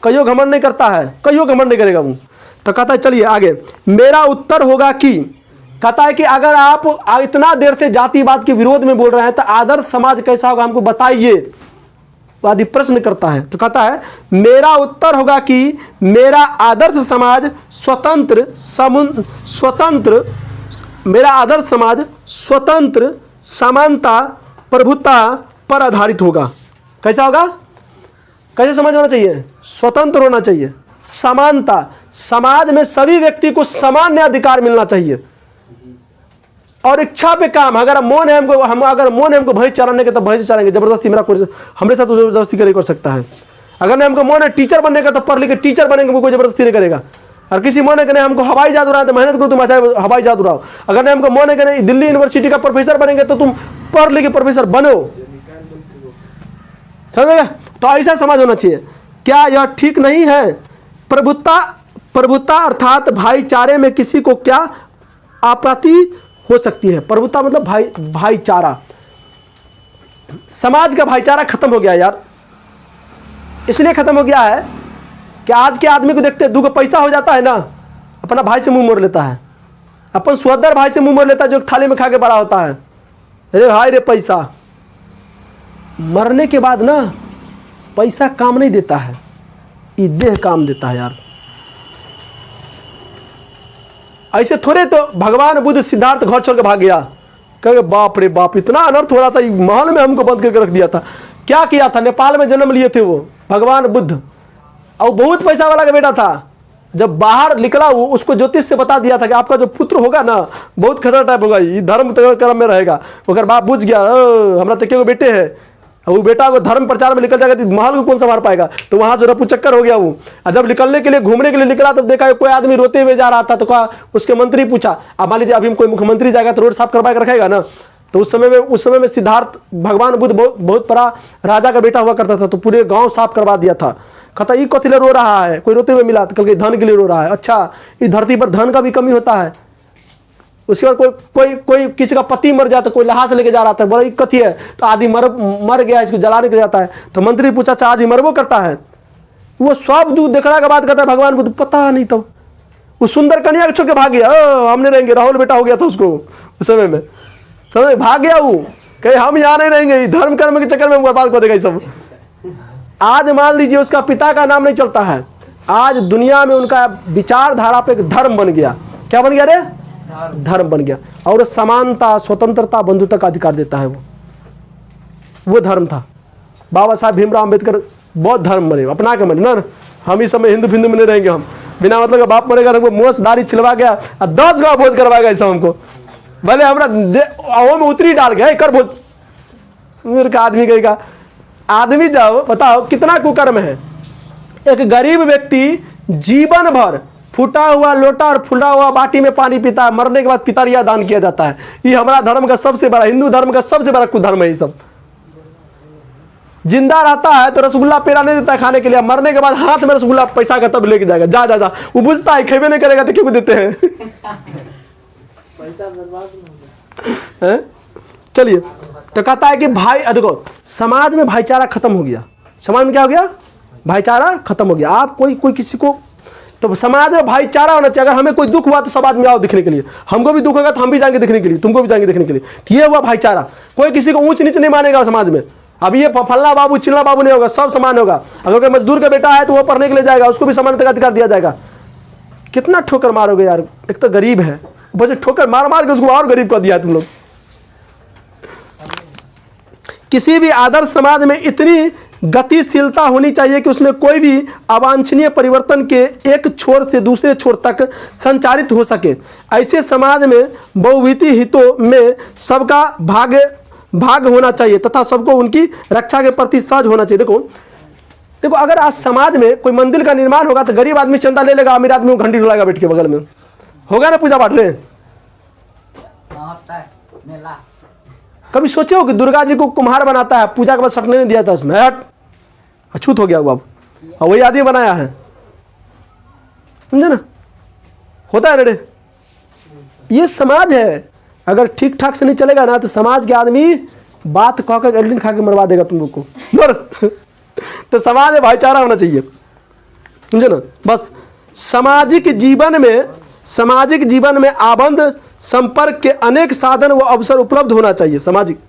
कहियो घमंड नहीं करता है, कहियो घमंड नहीं करेगा वो। तो कहता है चलिए आगे, मेरा उत्तर होगा कि, कहता है कि अगर आप इतना देर से जातिवाद के विरोध में बोल रहे हैं तो आदर्श समाज कैसा होगा हमको बताइए, आदि प्रश्न करता है। तो कहता है मेरा उत्तर होगा कि मेरा आदर्श समाज स्वतंत्र समानता प्रभुता पर आधारित होगा। कैसा होगा, कैसे समाज होना चाहिए, स्वतंत्र होना चाहिए, समानता, समाज में सभी व्यक्ति को सामान्य अधिकार मिलना चाहिए, और इच्छा पे काम। अगर मन है हमको भैंस चराने के तो भैंस चराएंगे, जबरदस्ती मेरा कोई हमारे साथ जबरदस्ती कर सकता है। अगर हमको मन है टीचर बनने का तो पढ़ लिख के टीचर बनेंगे, कोई जबरदस्ती नहीं करेगा। और किसी मन है कि नहीं हमको हवाई जहाज उड़ाना तो मेहनत करो, तुम अच्छा हवाई जहाज उड़ाओ। अगर नहीं हमको मन है कि नहीं दिल्ली यूनिवर्सिटी का प्रोफेसर बनेंगे तो तुम पढ़ लिख के प्रोफेसर बनो, समझेगा। तो ऐसा समाज होना चाहिए। क्या यह ठीक नहीं है। प्रभुता अर्थात भाईचारे में किसी को क्या आपत्ति हो सकती है। प्रभुता मतलब भाईचारा, समाज का भाईचारा खत्म हो गया यार। इसलिए खत्म हो गया है कि आज के आदमी को देखते दो पैसा हो जाता है ना, अपना भाई से मुंह मोड़ लेता है, अपन सुअदर भाई से मुंह मोड़ लेता है जो थाली में खा के बड़ा होता है। अरे भाई रे पैसा, मरने के बाद ना पैसा काम नहीं देता है, ये देह काम देता है यार। ऐसे थोड़े तो भगवान बुद्ध सिद्धार्थ घर छोड़ के भाग गया, कहे बाप रे बाप इतना अनर्थ हो रहा था, महल में हमको बंद करके रख दिया था। क्या किया था, नेपाल में जन्म लिए थे वो भगवान बुद्ध, और बहुत पैसा वाला का बेटा था। जब बाहर निकला वो उसको ज्योतिष से बता दिया था कि आपका जो पुत्र होगा ना बहुत खतरा टाइप होगा, ये धर्म कर्म में रहेगा। अगर बाप बुझ गया हमारा तक के बेटे है, वो बेटा को धर्म प्रचार में निकल जाएगा तो महल को कौन संभाल पाएगा। तो वहां से रफू चक्कर हो गया वो। और जब निकलने के लिए घूमने के लिए निकला तब देखा कोई आदमी रोते हुए जा रहा था, तो कहा उसके मंत्री पूछा, अब मान लीजिए अभी कोई मुख्यमंत्री जाएगा तो रोड साफ करवा के रखेगा ना। तो उस समय में सिद्धार्थ भगवान बुद्ध बहुत बड़ा राजा का बेटा हुआ करता था, तो पूरे गाँव साफ करवा दिया था। कहता ये कथी रो रहा है, कोई रोते हुए मिला तो कल धन के लिए रो रहा है। अच्छा, इस धरती पर धन का भी कमी होता है। उसके बाद कोई किसी का पति मर जाता, कोई लहास लेके जा रहा था, बड़ा कथी है, तो आदि मर गया, इसको जलाने के जाता है। तो मंत्री पूछा अच्छा आदि मरबो करता है। वो सब दूध देखने के बाद कहता है भगवान बुद्ध पता नहीं, तो वो सुंदर कन्या को छोड़ के भाग गया। हमने रहेंगे, राहुल बेटा हो गया था उसको उस समय में, समझ भाग गया वो, कहीं हम यहाँ नहीं रहेंगे, धर्म कर्म के चक्कर में बर्बाद कर देगा ये सब। आज मान लीजिए उसका पिता का नाम नहीं चलता है, आज दुनिया में उनका विचारधारा पे एक धर्म बन गया। क्या बन गया रे, धर्म बन गया। और समानता, स्वतंत्रता, बंधुता का अधिकार देता है वो धर्म था। बाबा साहब भीमराव अम्बेडकर बहुत धर्म मरे, अपना के मरे ना। हम इस समय हिंदू में नहीं रहेंगे, हम बिना मतलब का बाप मरेगा, हमको मोस दाढ़ी छिलवा गया और 10 गाँव भोज करवाएगा ऐसा हमको, भले हमारा में उतरी डाल गया कर भोज। मेरे का आदमी कहेगा, आदमी जाओ बताओ कितना कुकर्म है। एक गरीब व्यक्ति जीवन भर फूटा हुआ लोटा और फूटा हुआ बाटी में पानी पीता है, मरने के बाद पितरिया दान किया जाता है। ये हमारा धर्म का सबसे बड़ा, हिंदू धर्म का सबसे बड़ा कुधर्म है। ये सब जिंदा रहता है तो रसगुल्ला पेड़ा नहीं देता है खाने के लिए, मरने के बाद हाथ में रसगुल्ला पैसा का तब लेके जाएगा, जा जा जा। वो बुझता है खेबे नहीं करेगा तो क्यों देते हैं। पैसा बर्बाद। चलिए, तो कहता है कि भाई देखो समाज में भाईचारा खत्म हो गया। समाज में क्या हो गया, भाईचारा खत्म हो गया। आप कोई किसी को तो समाज में भाईचारा होना चाहिए। अगर हमें कोई दुख हुआ तो सब आदमी आओ दिखने के लिए, हमको भी दुख होगा तो हम भी जाएंगे दिखने के लिए, तुमको भी जाएंगे दिखने के लिए। तो ये हुआ भाईचारा। कोई किसी को ऊंच नीच नहीं मानेगा समाज में। अब ये फल्ला बाबू चिल्ला बाबू नहीं होगा, सब समान होगा। अगर कोई मजदूर का बेटा है तो वो पढ़ने के लिए जाएगा, उसको भी समानता का अधिकार दिया जाएगा। कितना ठोकर मारोगे यार, एक तो गरीब है, बस ठोकर मार मार के उसको और गरीब कर दिया तुम लोग। किसी भी आदर्श समाज में इतनी गतिशीलता होनी चाहिए कि उसमें कोई भी अवांछनीय परिवर्तन के एक छोर से दूसरे छोर तक संचारित हो सके। ऐसे समाज में बहुविधि हितों में सबका भाग होना चाहिए तथा सबको उनकी रक्षा के प्रति सजग होना चाहिए। देखो अगर आज समाज में कोई मंदिर का निर्माण होगा तो गरीब आदमी चंदा ले लेगा, अमीर आदमी को घंटी डुलाएगा बैठ के बगल में, होगा ना पूजा पाठ में। कभी सोचे हो कि दुर्गा जी को कुम्हार बनाता है, पूजा के बाद सटने नहीं दिया था उसमें, हट अछूत हो गया वो, अब वही आदमी बनाया है, समझे ना, होता है रे। ये समाज है, अगर ठीक ठाक से नहीं चलेगा ना तो समाज के आदमी बात कह कर एल्डिन खा के मरवा देगा तुम लोग को, मर। तो समाज में भाईचारा होना चाहिए, समझे ना। बस सामाजिक जीवन में आबंध संपर्क के अनेक साधन व अवसर उपलब्ध होना चाहिए। सामाजिक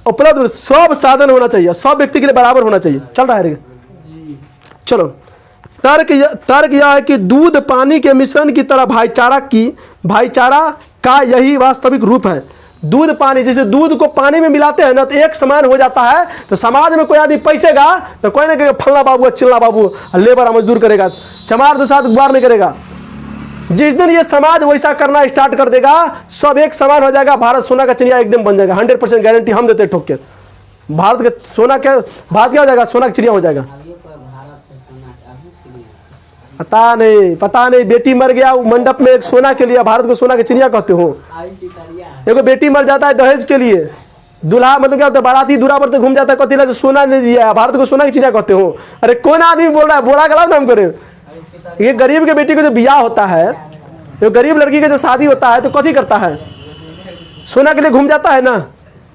उपलब्ध सब साधन होना चाहिए, सब व्यक्ति के लिए बराबर होना चाहिए। चल रहा है चलो। तर्क यह है कि दूध पानी के मिश्रण की तरह भाईचारा का यही वास्तविक रूप है। दूध पानी, जैसे दूध को पानी में मिलाते हैं ना तो एक समान हो जाता है। तो समाज में कोई आदमी पैसेगा तो कोई ना कहेगा फल्ला बाबू चिल्ला बाबू, लेबर मजदूर करेगा, चमार दो साथ गुबार नहीं करेगा। जिस दिन ये समाज वैसा करना स्टार्ट कर देगा, सब एक समान हो जाएगा, भारत सोना का चिड़िया एकदम बन जाएगा। 100% गारंटी हम देते ठोक के। भारत का सोना क्या, भारत क्या हो जाएगा, सोना का चिड़िया हो जाएगा। पता नहीं बेटी मर गया मंडप में एक सोना के लिए, भारत को सोना के चिड़िया कहते हो। देखो बेटी मर जाता है दहेज के लिए, दूल्हा मतलब क्या होता है, बाराती दूल्हा पर तो घूम जाता है, कतिला जो सोना नहीं दिया, भारत को सोना की चिड़िया कहते हो। अरे कौन आदमी बोल रहा है, बोला गला नाम करे। ये गरीब के बेटी को जो ब्याह होता है, जो गरीब लड़की का जो शादी होता है तो कथी करता है, सोना के लिए घूम जाता है ना,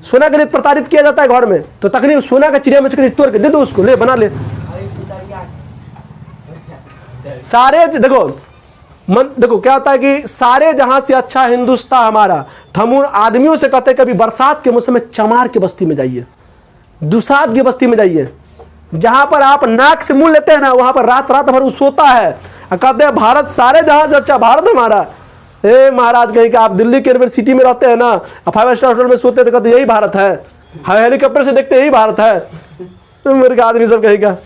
सोना के लिए प्रताड़ित किया जाता है घर में। तो तकनीक सोना का चिड़िया मछली तोड़ के दे दो उसको, ले बना ले। सारे देखो क्या होता है कि सारे जहां से अच्छा हिंदुस्तान हमारा। तो हम उन आदमियों से कहते हैं कभी बरसात के मौसम में चमार की बस्ती में जाइए, दुसाद की बस्ती में जाइए, जहां पर आप नाक से मुंह लेते हैं ना, वहां पर रात भर वो सोता है और कहते हैं भारत सारे जहां से अच्छा भारत हमारा। ए महाराज कहीं का आप दिल्ली के यूनिवर्सिटी में रहते हैं ना, 5 स्टार होटल में सोते तो कहते यही भारत है, हेलीकॉप्टर से देखते यही भारत है। मेरे आदमी सब कहेगा।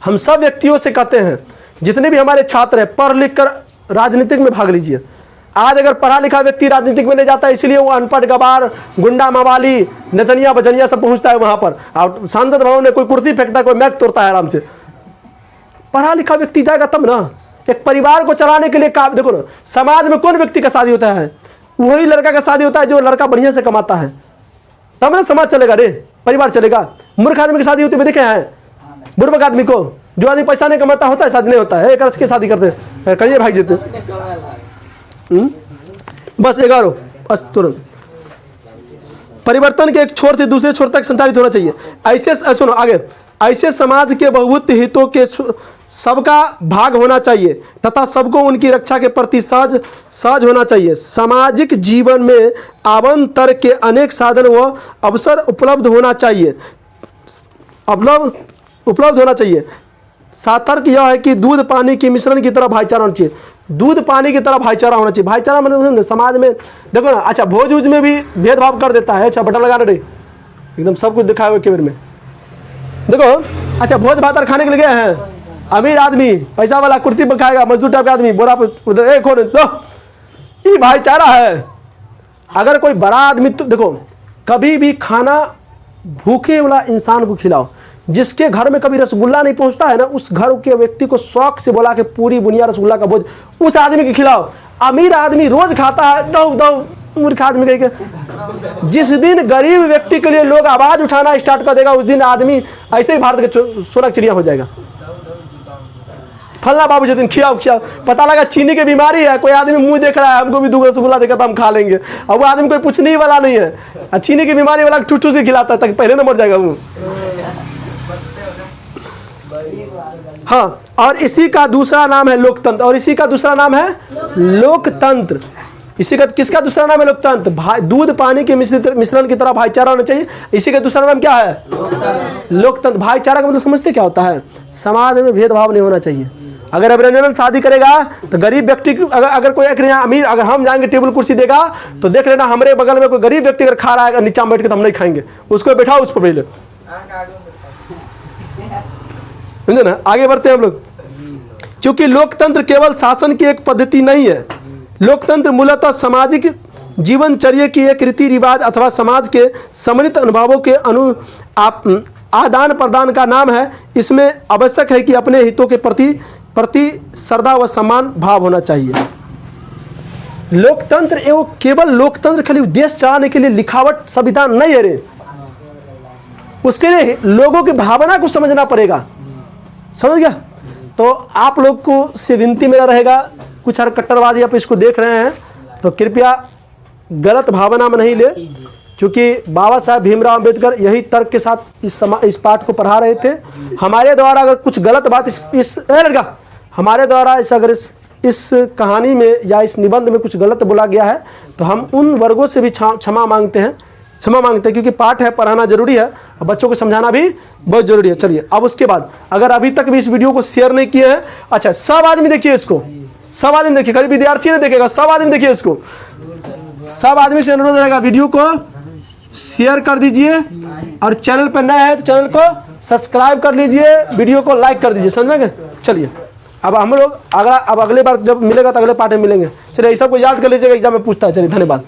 हम सब व्यक्तियों से कहते हैं, जितने भी हमारे छात्र हैं, पढ़ लिख कर राजनीतिक में भाग लीजिए। आज अगर पढ़ा लिखा व्यक्ति राजनीतिक में नहीं जाता है, इसलिए वो अनपढ़ गवार गुंडा मवाली नचनिया बचनिया सब पहुंचता है वहां पर। और सांसद भवन में कोई कुर्सी फेंकता है, कोई मैक तोड़ता है आराम से। पढ़ा लिखा व्यक्ति जाएगा तब ना। एक परिवार को चलाने के लिए देखो ना, समाज में कौन व्यक्ति का शादी होता है, वही लड़का का शादी होता है जो लड़का बढ़िया से कमाता है, तब ना समाज चलेगा रे, परिवार चलेगा। मूर्ख आदमी की शादी होती हुई देखे हैं, बुर्बक आदमी को, जो आदमी पैसा नहीं कमाता होता है शादी नहीं होता है। एक रस की शादी करते करिए भाग जेते। बस 11 बस तुरंत परिवर्तन के एक छोर से दूसरे छोर तक संचारित होना चाहिए। ऐसे सुनो आगे, ऐसे समाज के बहुत हितों के सबका भाग होना चाहिए तथा सबको उनकी रक्षा के प्रति सहज होना चाहिए। सामाजिक जीवन में आवंतर के अनेक साधन व अवसर उपलब्ध होना चाहिए। सातर्क यह है कि दूध पानी के मिश्रण की तरह भाईचारा होना चाहिए। दूध पानी की तरह भाईचारा होना चाहिए। भाईचारा मतलब समाज में देखो ना, अच्छा भोज उज में भी भेदभाव कर देता है। अच्छा बटन लगा रहे एकदम सब कुछ दिखाया हुआ कैमरे में देखो। अच्छा भोज भातर खाने के लिए गए हैं, अमीर आदमी पैसा वाला कुर्सी पर खाएगा, मजदूर टाइप का आदमी बोरा पर एक खोल दो, ये भाईचारा है। अगर कोई बड़ा आदमी, तो देखो कभी भी खाना भूखे वाला इंसान को खिलाओ। जिसके घर में कभी रसगुल्ला नहीं पहुंचता है ना, उस घर के व्यक्ति को शौक से बोला कि पूरी बुनिया रसगुल्ला का भोज उस आदमी को खिलाओ। अमीर आदमी रोज खाता है, दो मूर्ख आदमी कह के। जिस दिन गरीब व्यक्ति के लिए लोग आवाज उठाना स्टार्ट कर देगा, उस दिन आदमी ऐसे ही भारत के सोना चिड़िया हो जाएगा। फलना बाबू जिस दिन खियाओ, पता लगा चीनी की बीमारी है, कोई आदमी मुंह देख रहा है, हमको भी 2 रसगुल्ला देखा तो हम खा लेंगे। अब वो आदमी कोई पूछने ही वाला नहीं है, चीनी की बीमारी वाला ठूठू से खिलाता है ताकि पहले ना मर जाएगा वो। हाँ, और इसी का दूसरा नाम है लोकतंत्र, और इसी का दूसरा नाम है लोकतंत्र। इसी का किसका दूसरा नाम है लोकतंत्र? भाई दूध पानी के मिश्रण की तरह भाईचारा होना चाहिए। इसी का दूसरा नाम क्या है? लोकतंत्र। भाईचारा का मतलब समझते क्या होता है? समाज में भेदभाव नहीं होना चाहिए। अगर अभिरंजन शादी करेगा तो गरीब व्यक्ति, अगर कोई एक यहाँ अमीर, अगर हम जाएंगे टेबल कुर्सी देगा तो देख लेना हमारे बगल में कोई गरीब व्यक्ति अगर खा रहा है नीचा में बैठ के तो हम नहीं खाएंगे, उसको बैठाओ उस पर पहले, समझे ना। आगे बढ़ते हैं हम लोग, क्योंकि लोकतंत्र केवल शासन की एक पद्धति नहीं है। लोकतंत्र मूलतः सामाजिक जीवनचर्या की एक रीति रिवाज अथवा समाज के सम्मिलित अनुभवों के आदान प्रदान का नाम है। इसमें आवश्यक है कि अपने हितों के प्रति श्रद्धा व सम्मान भाव होना चाहिए। लोकतंत्र एवं केवल लोकतंत्र खाली देश चलाने के लिए लिखावट संविधान नहीं है रे, उसके लिए लोगों की भावना को समझना पड़ेगा, समझ गया। तो आप लोग को से विनती मेरा रहेगा, कुछ कट्टरवादी आप इसको देख रहे हैं तो कृपया गलत भावना में नहीं ले, क्योंकि बाबा साहब भीमराव अंबेडकर यही तर्क के साथ इस पाठ को पढ़ा रहे थे। हमारे द्वारा अगर कुछ गलत बात हमारे द्वारा अगर इस कहानी में या इस निबंध में कुछ गलत बोला गया है तो हम उन वर्गों से भी क्षमा मांगते हैं, क्योंकि पाठ है, पढ़ाना जरूरी है और बच्चों को समझाना भी बहुत जरूरी है। चलिए अब उसके बाद, अगर अभी तक भी इस वीडियो को शेयर नहीं किए हैं, अच्छा सब आदमी देखिए इसको, सब आदमी देखिए, खाली विद्यार्थी नहीं देखेगा, सब आदमी देखिए इसको। सब आदमी से अनुरोध रहेगा वीडियो को शेयर कर दीजिए, और चैनल पर नया है तो चैनल को सब्सक्राइब कर लीजिए, वीडियो को लाइक कर दीजिए, समझ में। चलिए अब हम लोग अगले बार जब मिलेगा तो अगले पार्ट में मिलेंगे। चलिए ये सब को याद कर लीजिएगा, एग्जाम में पूछता है। चलिए धन्यवाद।